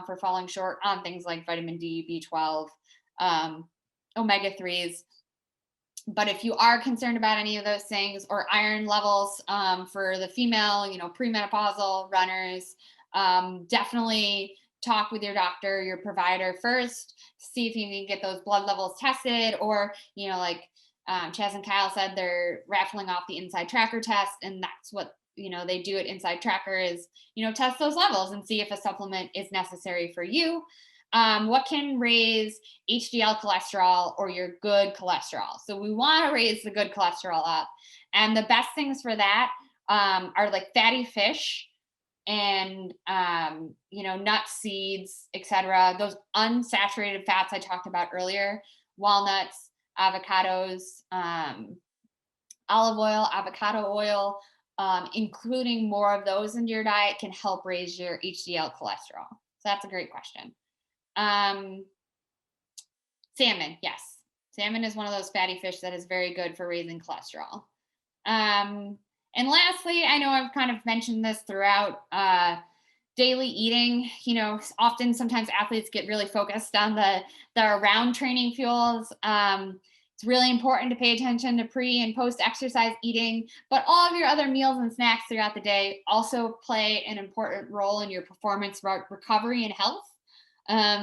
Speaker 2: for falling short on things like vitamin D, B12, omega 3s. But if you are concerned about any of those things, or iron levels, for the female, premenopausal runners, definitely talk with your doctor, your provider first, see if you can get those blood levels tested, or, like Chaz and Kyle said, they're raffling off the Inside Tracker test. And that's what, they do at Inside Tracker is, test those levels and see if a supplement is necessary for you. What can raise HDL cholesterol or your good cholesterol? So we want to raise the good cholesterol up. And the best things for that, are like fatty fish and, nuts, seeds, etc. Those unsaturated fats I talked about earlier, walnuts, avocados, olive oil, avocado oil, including more of those into your diet can help raise your HDL cholesterol. So that's a great question. Salmon, yes. Salmon is one of those fatty fish that is very good for raising cholesterol. And lastly, I know I've kind of mentioned this throughout, daily eating. Often sometimes athletes get really focused on the around training fuels. It's really important to pay attention to pre and post exercise eating, but all of your other meals and snacks throughout the day also play an important role in your performance, recovery, and health.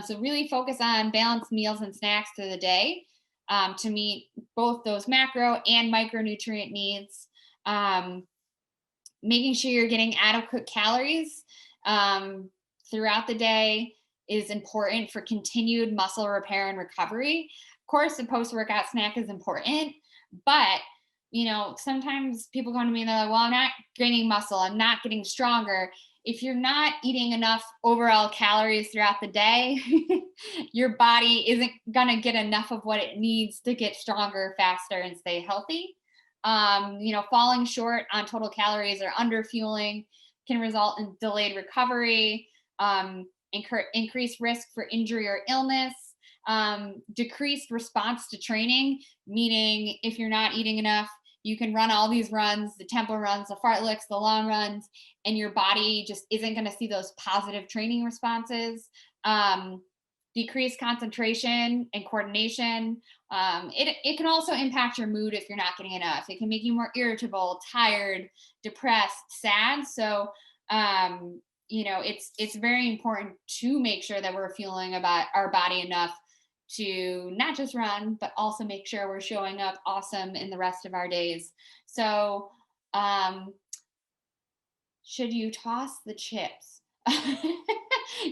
Speaker 2: So really focus on balanced meals and snacks through the day, to meet both those macro and micronutrient needs. Making sure you're getting adequate calories, throughout the day is important for continued muscle repair and recovery. Of course, the post-workout snack is important, but sometimes people come to me and they're like, well, I'm not gaining muscle, I'm not getting stronger. If you're not eating enough overall calories throughout the day, your body isn't going to get enough of what it needs to get stronger, faster, and stay healthy. Falling short on total calories or under fueling can result in delayed recovery, increased risk for injury or illness, decreased response to training, meaning if you're not eating enough, you can run all these runs, the tempo runs, the fartleks, the long runs, and your body just isn't going to see those positive training responses. Decreased concentration and coordination. It can also impact your mood if you're not getting enough. It can make you more irritable, tired, depressed, sad. So, it's very important to make sure that we're fueling about our body enough to not just run, but also make sure we're showing up awesome in the rest of our days. So, should you toss the chips?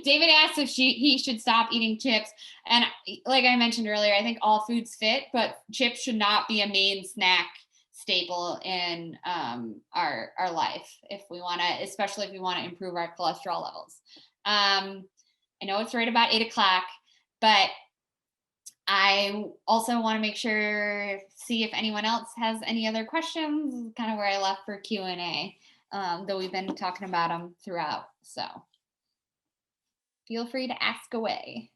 Speaker 2: David asked if he should stop eating chips. And like I mentioned earlier, I think all foods fit, but chips should not be a main snack staple in, our life if we want to, especially if we want to improve our cholesterol levels. I know it's right about 8 o'clock, but I also want to make sure, see if anyone else has any other questions, kind of where I left for Q&A, though we've been talking about them throughout. So feel free to ask away.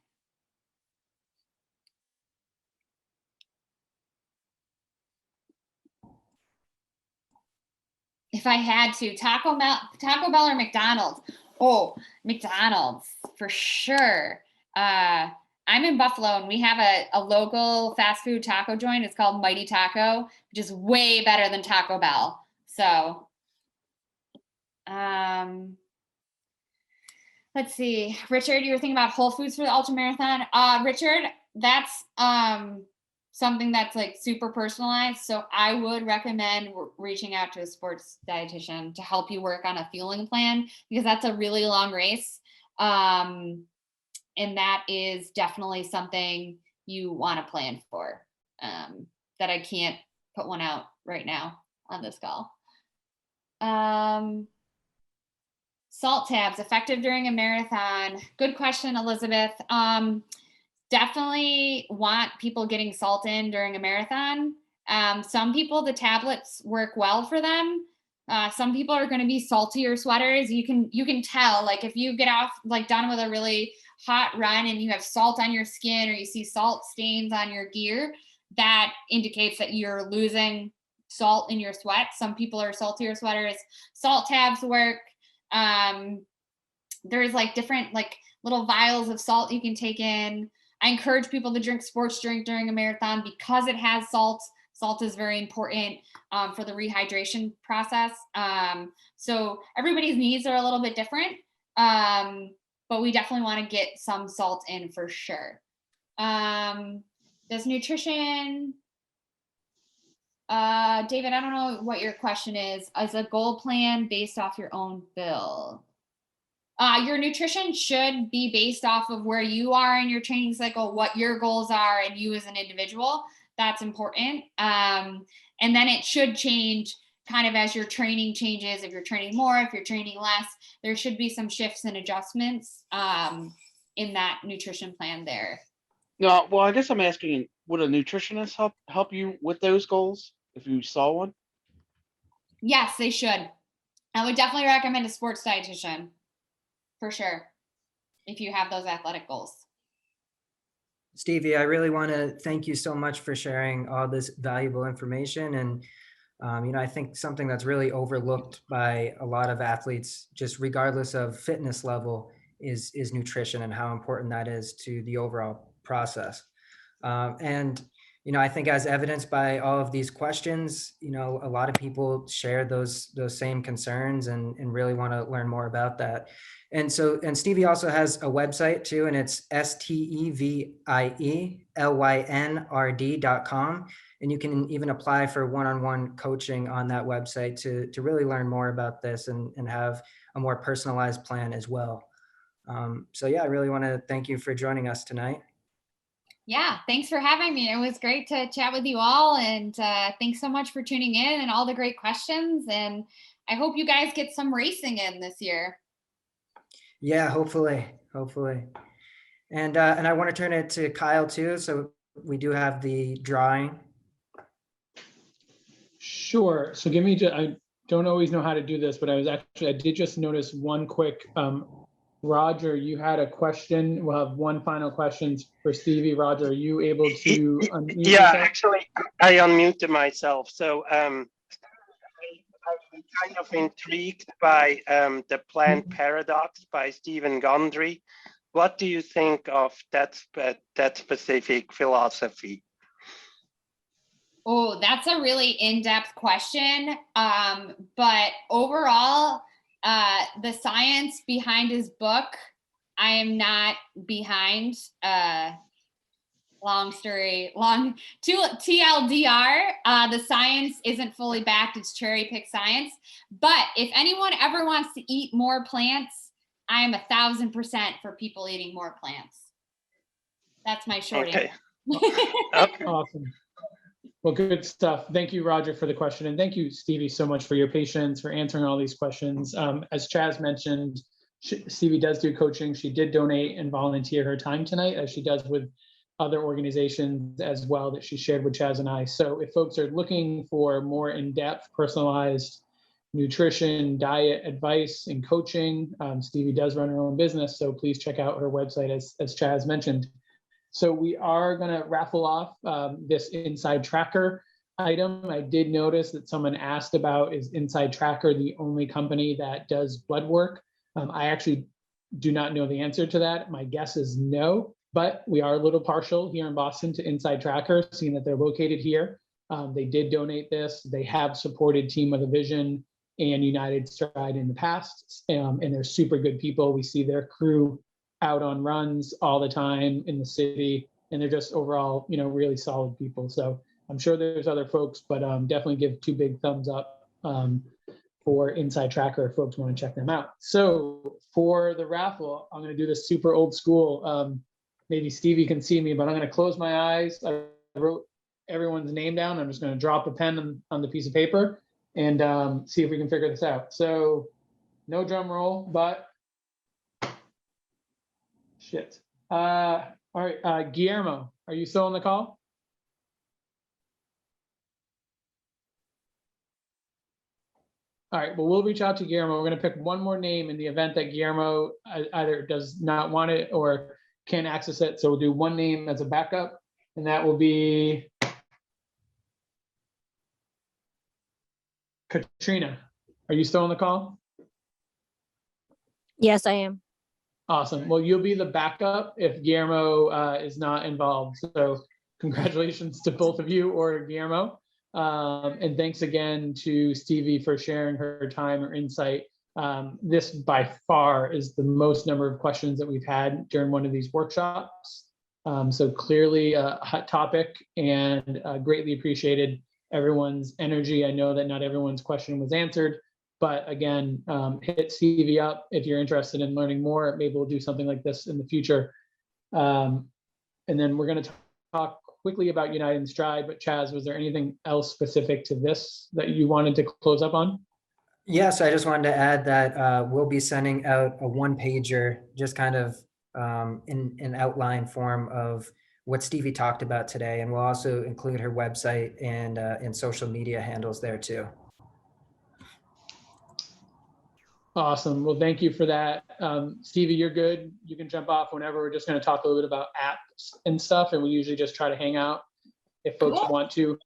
Speaker 2: If If I had to, Taco Bell or McDonald's? Oh, McDonald's for sure. I'm in Buffalo and we have a local fast food taco joint. It's called Mighty Taco, which is way better than Taco Bell. So, let's see. Richard, you were thinking about Whole Foods for the ultra marathon. Richard, that's something that's like super personalized. So I would recommend reaching out to a sports dietitian to help you work on a fueling plan, because that's a really long race. And that is definitely something you want to plan for, that I can't put one out right now on this call. Salt tabs, effective during a marathon. Good question, Elizabeth. Definitely want people getting salt in during a marathon. Some people, the tablets work well for them. Some people are going to be saltier sweaters. You can tell, like if you get off, like done with a really hot run and you have salt on your skin or you see salt stains on your gear, that indicates that you're losing salt in your sweat. Some people are saltier sweaters. Salt tabs work. There's like different like little vials of salt you can take in. I encourage people to drink sports drink during a marathon because it has salt. Salt is very important for the rehydration process. So everybody's needs are a little bit different, but we definitely want to get some salt in for sure. Does nutrition, David, I don't know what your question is a goal plan based off your own build? Your nutrition should be based off of where you are in your training cycle, what your goals are, and you as an individual. That's important. And then it should change kind of as your training changes. If you're training more, if you're training less, there should be some shifts and adjustments in that nutrition plan there.
Speaker 3: No, well, I guess I'm asking, would a nutritionist help you with those goals if you saw one?
Speaker 2: Yes, they should. I would definitely recommend a sports dietitian for sure if you have those athletic goals.
Speaker 1: Stevie, I really want to thank you so much for sharing all this valuable information. And, I think something that's really overlooked by a lot of athletes, just regardless of fitness level, is nutrition and how important that is to the overall process. And I think as evidenced by all of these questions, a lot of people share those same concerns and really want to learn more about that. And Stevie also has a website too, and it's STEVIELYNRD.com. And you can even apply for one-on-one coaching on that website to really learn more about this and have a more personalized plan as well. So yeah, I really want to thank you for joining us tonight.
Speaker 2: Yeah, thanks for having me. It was great to chat with you all. And thanks so much for tuning in and all the great questions. And I hope you guys get some racing in this year.
Speaker 1: Yeah, hopefully. And I want to turn it to Kyle too. So we do have the drawing.
Speaker 4: Sure. So I don't always know how to do this, but I did just notice one quick, Roger, you had a question. We'll have one final question for Stevie. Roger, are you able to unmute yourself?
Speaker 5: Actually, I unmuted myself. So I'm kind of intrigued by the plant paradox by Stephen Gundry. What do you think of that specific philosophy?
Speaker 2: Oh, that's a really in-depth question. But overall, the science behind his book, I am not behind. Long TLDR, the science isn't fully backed. It's cherry pick science. But if anyone ever wants to eat more plants, I am 1,000% for people eating more plants. That's my short answer.
Speaker 4: Okay. Awesome. Well, good stuff. Thank you, Roger, for the question. And thank you, Stevie, so much for your patience, for answering all these questions. As Chaz mentioned, Stevie does do coaching. She did donate and volunteer her time tonight, as she does with other organizations as well that she shared with Chaz and I. So if folks are looking for more in-depth, personalized nutrition, diet advice, and coaching, Stevie does run her own business. So please check out her website, as Chaz mentioned. So we are going to raffle off this Inside Tracker. item I did notice that someone asked about, is Inside Tracker the only company that does blood work? I actually do not know the answer to that. My guess is no, but we are a little partial here in Boston to Inside Tracker, seeing that they're located here. They did donate this. They have supported Team with a Vision and United Stride in the past, and they're super good people. We see their crew out on runs all the time in the city, and they're just overall, really solid people. So I'm sure there's other folks, but definitely give 2 big thumbs up for Inside Tracker if folks want to check them out. So for the raffle, I'm going to do this super old school. Maybe Stevie can see me, but I'm going to close my eyes. I wrote everyone's name down. I'm just going to drop a pen on the piece of paper and see if we can figure this out. So no drum roll, but shit. All right, Guillermo, are you still on the call? All right, well, we'll reach out to Guillermo. We're going to pick one more name in the event that Guillermo either does not want it or can't access it. So we'll do one name as a backup, and that will be Katrina. Are you still on the call?
Speaker 6: Yes, I am.
Speaker 4: Awesome. Well, you'll be the backup if Guillermo is not involved. So congratulations to both of you or Guillermo. And thanks again to Stevie for sharing her time or insight. This by far is the most number of questions that we've had during one of these workshops. So clearly a hot topic, and greatly appreciated everyone's energy. I know that not everyone's question was answered, but again, hit Stevie up if you're interested in learning more. Maybe we'll do something like this in the future. And then we're going to talk quickly about United in Stride, but Chaz, was there anything else specific to this that you wanted to close up on?
Speaker 1: Yes, I just wanted to add that we'll be sending out a 1-pager, just kind of in an outline form of what Stevie talked about today. And we'll also include her website and social media handles there too.
Speaker 4: Awesome. Well, thank you for that. Stevie, you're good. You can jump off whenever. We're just going to talk a little bit about apps and stuff, and we usually just try to hang out if folks want to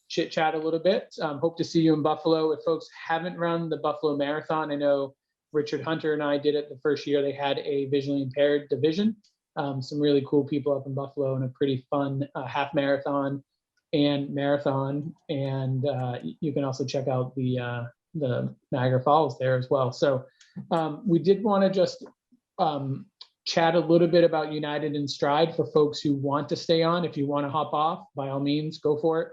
Speaker 4: chit chat a little bit. Hope to see you in Buffalo. If folks haven't run the Buffalo Marathon, I know Richard Hunter and I did it the first year. They had a visually impaired division. Some really cool people up in Buffalo, and a pretty fun half marathon and marathon. And you can also check out the Niagara Falls there as well. So we did want to just chat a little bit about United in Stride for folks who want to stay on. If you want to hop off, by all means, go for it.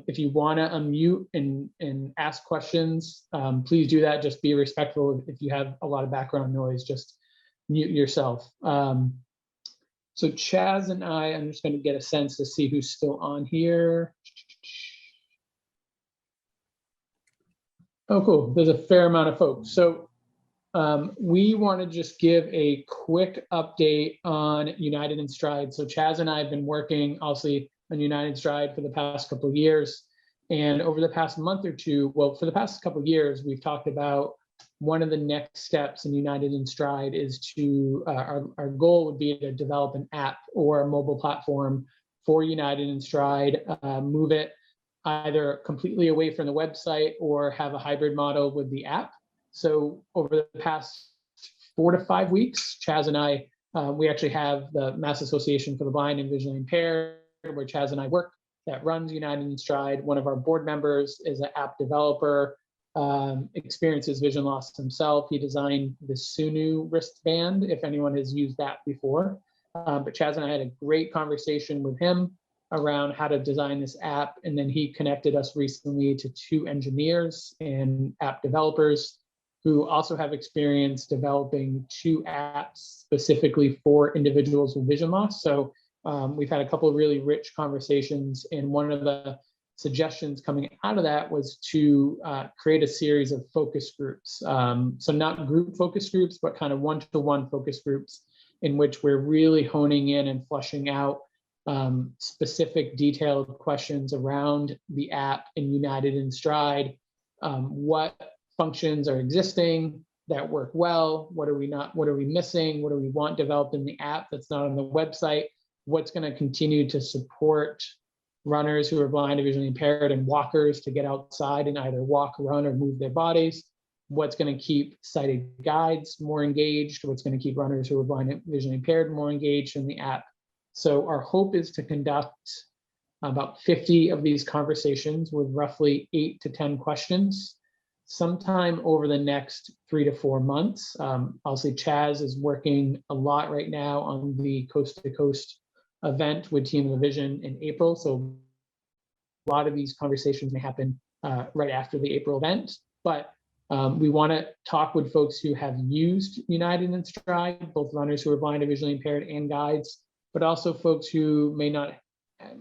Speaker 4: If you want to unmute and ask questions, please do that. Just be respectful. If you have a lot of background noise, just mute yourself. So Chaz and I'm just going to get a sense to see who's still on here. Oh, cool. There's a fair amount of folks. So we want to just give a quick update on United in Stride. So Chaz and I have been working, obviously, on United in Stride for the past couple of years. And over the past month or two, well, for the past couple of years, we've talked about one of the next steps in United in Stride is to, our goal would be to develop an app or a mobile platform for United in Stride, move it either completely away from the website or have a hybrid model with the app. So over the past 4 to 5 weeks, Chaz and I, we actually have the Mass Association for the Blind and Visually Impaired, where Chaz and I work, that runs United in Stride. One of our board members is an app developer, experiences vision loss himself. He designed the Sunu wristband, if anyone has used that before. But Chaz and I had a great conversation with him around how to design this app. And then he connected us recently to 2 engineers and app developers who also have experience developing 2 apps specifically for individuals with vision loss. So we've had a couple of really rich conversations, and one of the suggestions coming out of that was to create a series of focus groups. So not group focus groups, but kind of one-to-one focus groups in which we're really honing in and fleshing out specific detailed questions around the app in United in Stride. What functions are existing that work well? What are we not? What are we missing? What do we want developed in the app that's not on the website? What's going to continue to support runners who are blind or visually impaired and walkers to get outside and either walk, run, or move their bodies. What's going to keep sighted guides more engaged? What's going to keep runners who are blind and visually impaired more engaged in the app? So our hope is to conduct about 50 of these conversations with roughly 8 to 10 questions sometime over the next 3 to 4 months. I'll say Chaz is working a lot right now on the Coast to Coast event with Team of the Vision in April. So a lot of these conversations may happen right after the April event, but we want to talk with folks who have used United in Stride, both runners who are blind or visually impaired and guides, but also folks who may not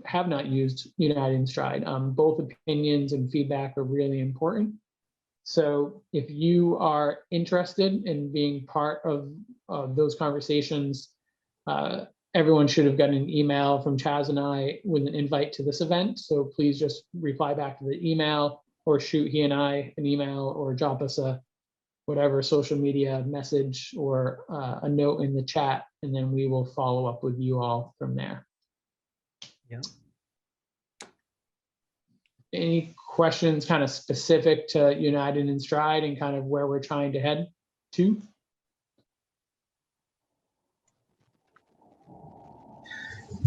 Speaker 4: have not used United in Stride. Both opinions and feedback are really important. So if you are interested in being part of those conversations, everyone should have gotten an email from Chaz and I with an invite to this event. So please just reply back to the email or shoot he and I an email or drop us a whatever social media message or a note in the chat, and then we will follow up with you all from there.
Speaker 1: Yeah.
Speaker 4: Any questions kind of specific to United in Stride and kind of where we're trying to head to?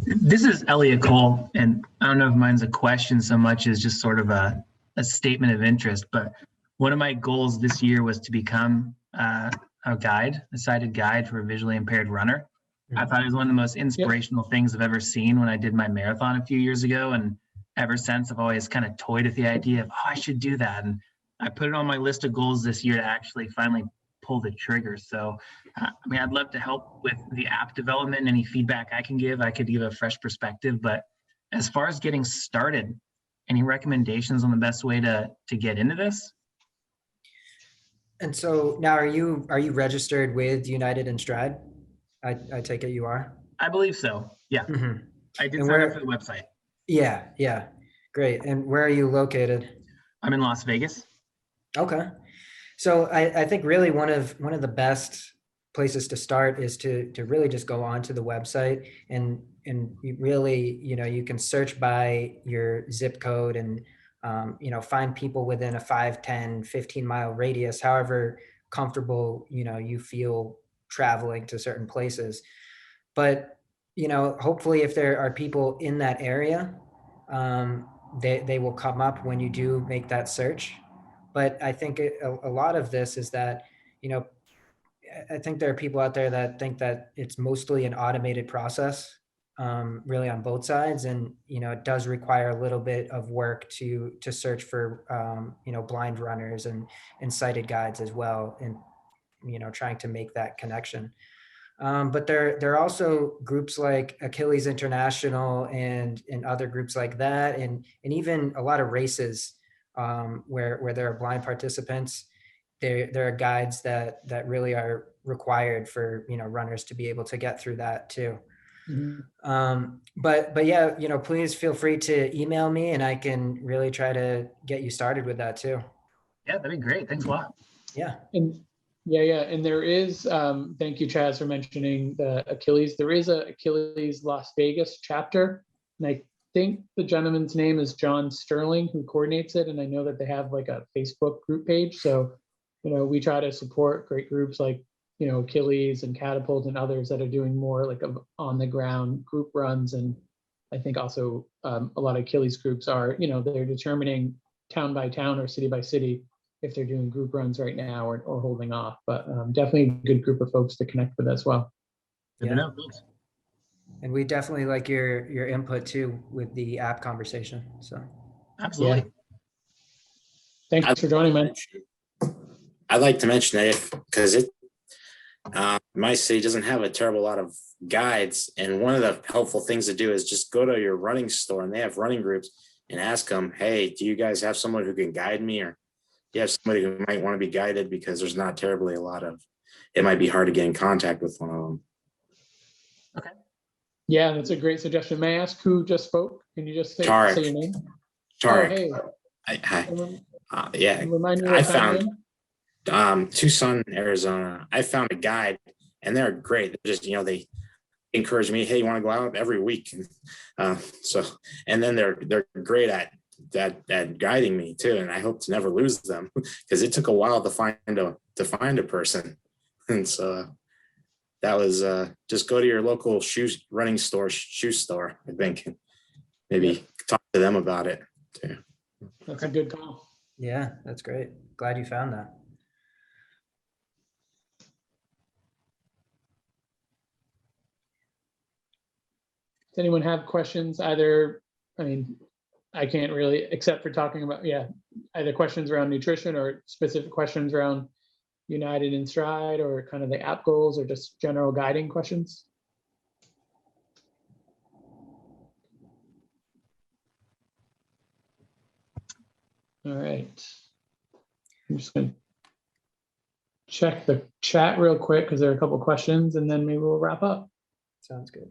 Speaker 6: This is Elliot Cole, and I don't know if mine's a question so much as just sort of a statement of interest, but one of my goals this year was to become a guide, a sighted guide for a visually impaired runner. I thought it was one of the most inspirational things I've ever seen when I did my marathon a few years ago. And ever since, I've always kind of toyed with the idea of, oh, I should do that. And I put it on my list of goals this year to actually finally pull the trigger. So, I mean, I'd love to help with the app development. Any feedback I can give, I could give a fresh perspective. But as far as getting started, any recommendations on the best way to get into this?
Speaker 1: And so now, are you registered with United in Stride? I take it you are.
Speaker 6: I believe so. Yeah, I did sign up for the website.
Speaker 1: Yeah, great. And where are you located?
Speaker 6: I'm in Las Vegas.
Speaker 1: Okay, so I think really one of the best places to start is to really just go onto the website and you really, you can search by your zip code and find people within a 5, 10, 15 mile radius, however comfortable you feel traveling to certain places. But hopefully if there are people in that area, they will come up when you do make that search. But I think a lot of this is that I think there are people out there that think that it's mostly an automated process, really on both sides, and it does require a little bit of work to search for blind runners and sighted guides as well, and trying to make that connection. But there are also groups like Achilles International and other groups like that, and even a lot of races where there are blind participants. There are guides that really are required for runners to be able to get through that too. But yeah, please feel free to email me, and I can really try to get you started with that too.
Speaker 6: Yeah, that'd be great. Thanks a lot.
Speaker 1: Yeah.
Speaker 4: And and there is, thank you, Chaz, for mentioning the Achilles. There is a Achilles Las Vegas chapter, and I think the gentleman's name is John Sterling, who coordinates it. And I know that they have like a Facebook group page. So, we try to support great groups like, Achilles and Catapult and others that are doing more like on the ground group runs. And I think also a lot of Achilles groups are, they're determining town by town or city by city if they're doing group runs right now or holding off. But definitely a good group of folks to connect with as well.
Speaker 1: Yeah. And we definitely like your input too with the app conversation. So
Speaker 6: absolutely.
Speaker 4: Yeah. Thanks for joining, man.
Speaker 7: I'd like to mention that because my city doesn't have a terrible lot of guides, and one of the helpful things to do is just go to your running store, and they have running groups, and ask them, hey, do you guys have someone who can guide me, or do you have somebody who might want to be guided, because there's not terribly a lot of, it might be hard to get in contact with one of them.
Speaker 6: Okay.
Speaker 4: Yeah, that's a great suggestion. May I ask who just spoke? Can you just say your name?
Speaker 7: Tarek.
Speaker 4: Oh, hey.
Speaker 7: Hi. Yeah.
Speaker 4: Remind me
Speaker 7: I found Tucson, Arizona. I found a guide, and they're great. They're just, encourage me, hey, you want to go out every week? So, and then they're great at guiding me too, and I hope to never lose them because it took a while to find a person. And so that was just go to your local shoe store, I think. Maybe talk to them about it too.
Speaker 4: That's a good call.
Speaker 1: Yeah, that's great. Glad you found that.
Speaker 4: Does anyone have questions? Either, I mean, I can't really, except for talking about, either questions around nutrition or specific questions around United in Stride or kind of the app goals or just general guiding questions. All right. I'm just going to check the chat real quick because there are a couple questions and then maybe we'll wrap up.
Speaker 1: Sounds good.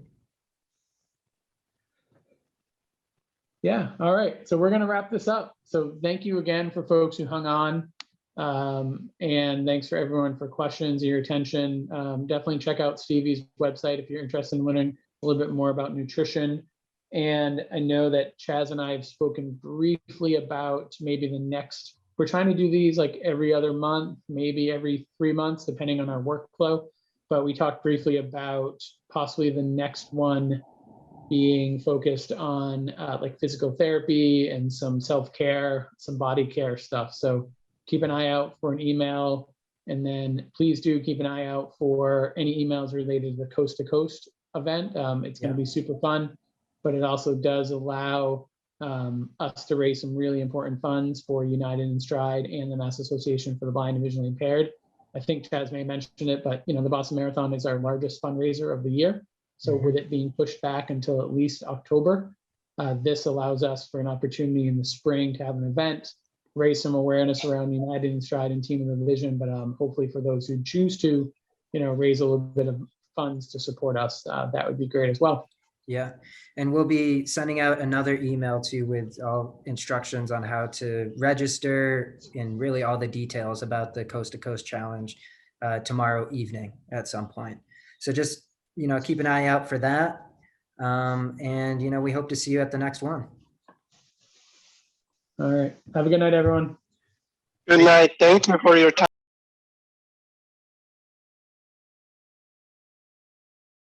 Speaker 4: Yeah, all right. So we're going to wrap this up. So thank you again for folks who hung on. And thanks for everyone for questions and your attention. Definitely check out Stevie's website if you're interested in learning a little bit more about nutrition. And I know that Chaz and I have spoken briefly about maybe the next, we're trying to do these like every other month, maybe every 3 months, depending on our workflow. But we talked briefly about possibly the next one being focused on like physical therapy and some self-care, some body care stuff. So keep an eye out for an email, and then please do keep an eye out for any emails related to the Coast to Coast event. It's going to be super fun, but it also does allow us to raise some really important funds for United in Stride and the Mass Association for the Blind and Visually Impaired. I think Chaz may mention it, but the Boston Marathon is our largest fundraiser of the year. So with it being pushed back until at least October, this allows us for an opportunity in the spring to have an event, raise some awareness around United in Stride and Team of the Vision, but hopefully for those who choose to, raise a little bit of funds to support us, that would be great as well.
Speaker 1: Yeah, and we'll be sending out another email too with all instructions on how to register and really all the details about the Coast to Coast Challenge tomorrow evening at some point. So just keep an eye out for that. And we hope to see you at the next one.
Speaker 4: All right. Have a good night, everyone.
Speaker 5: Good night. Thank you for your time.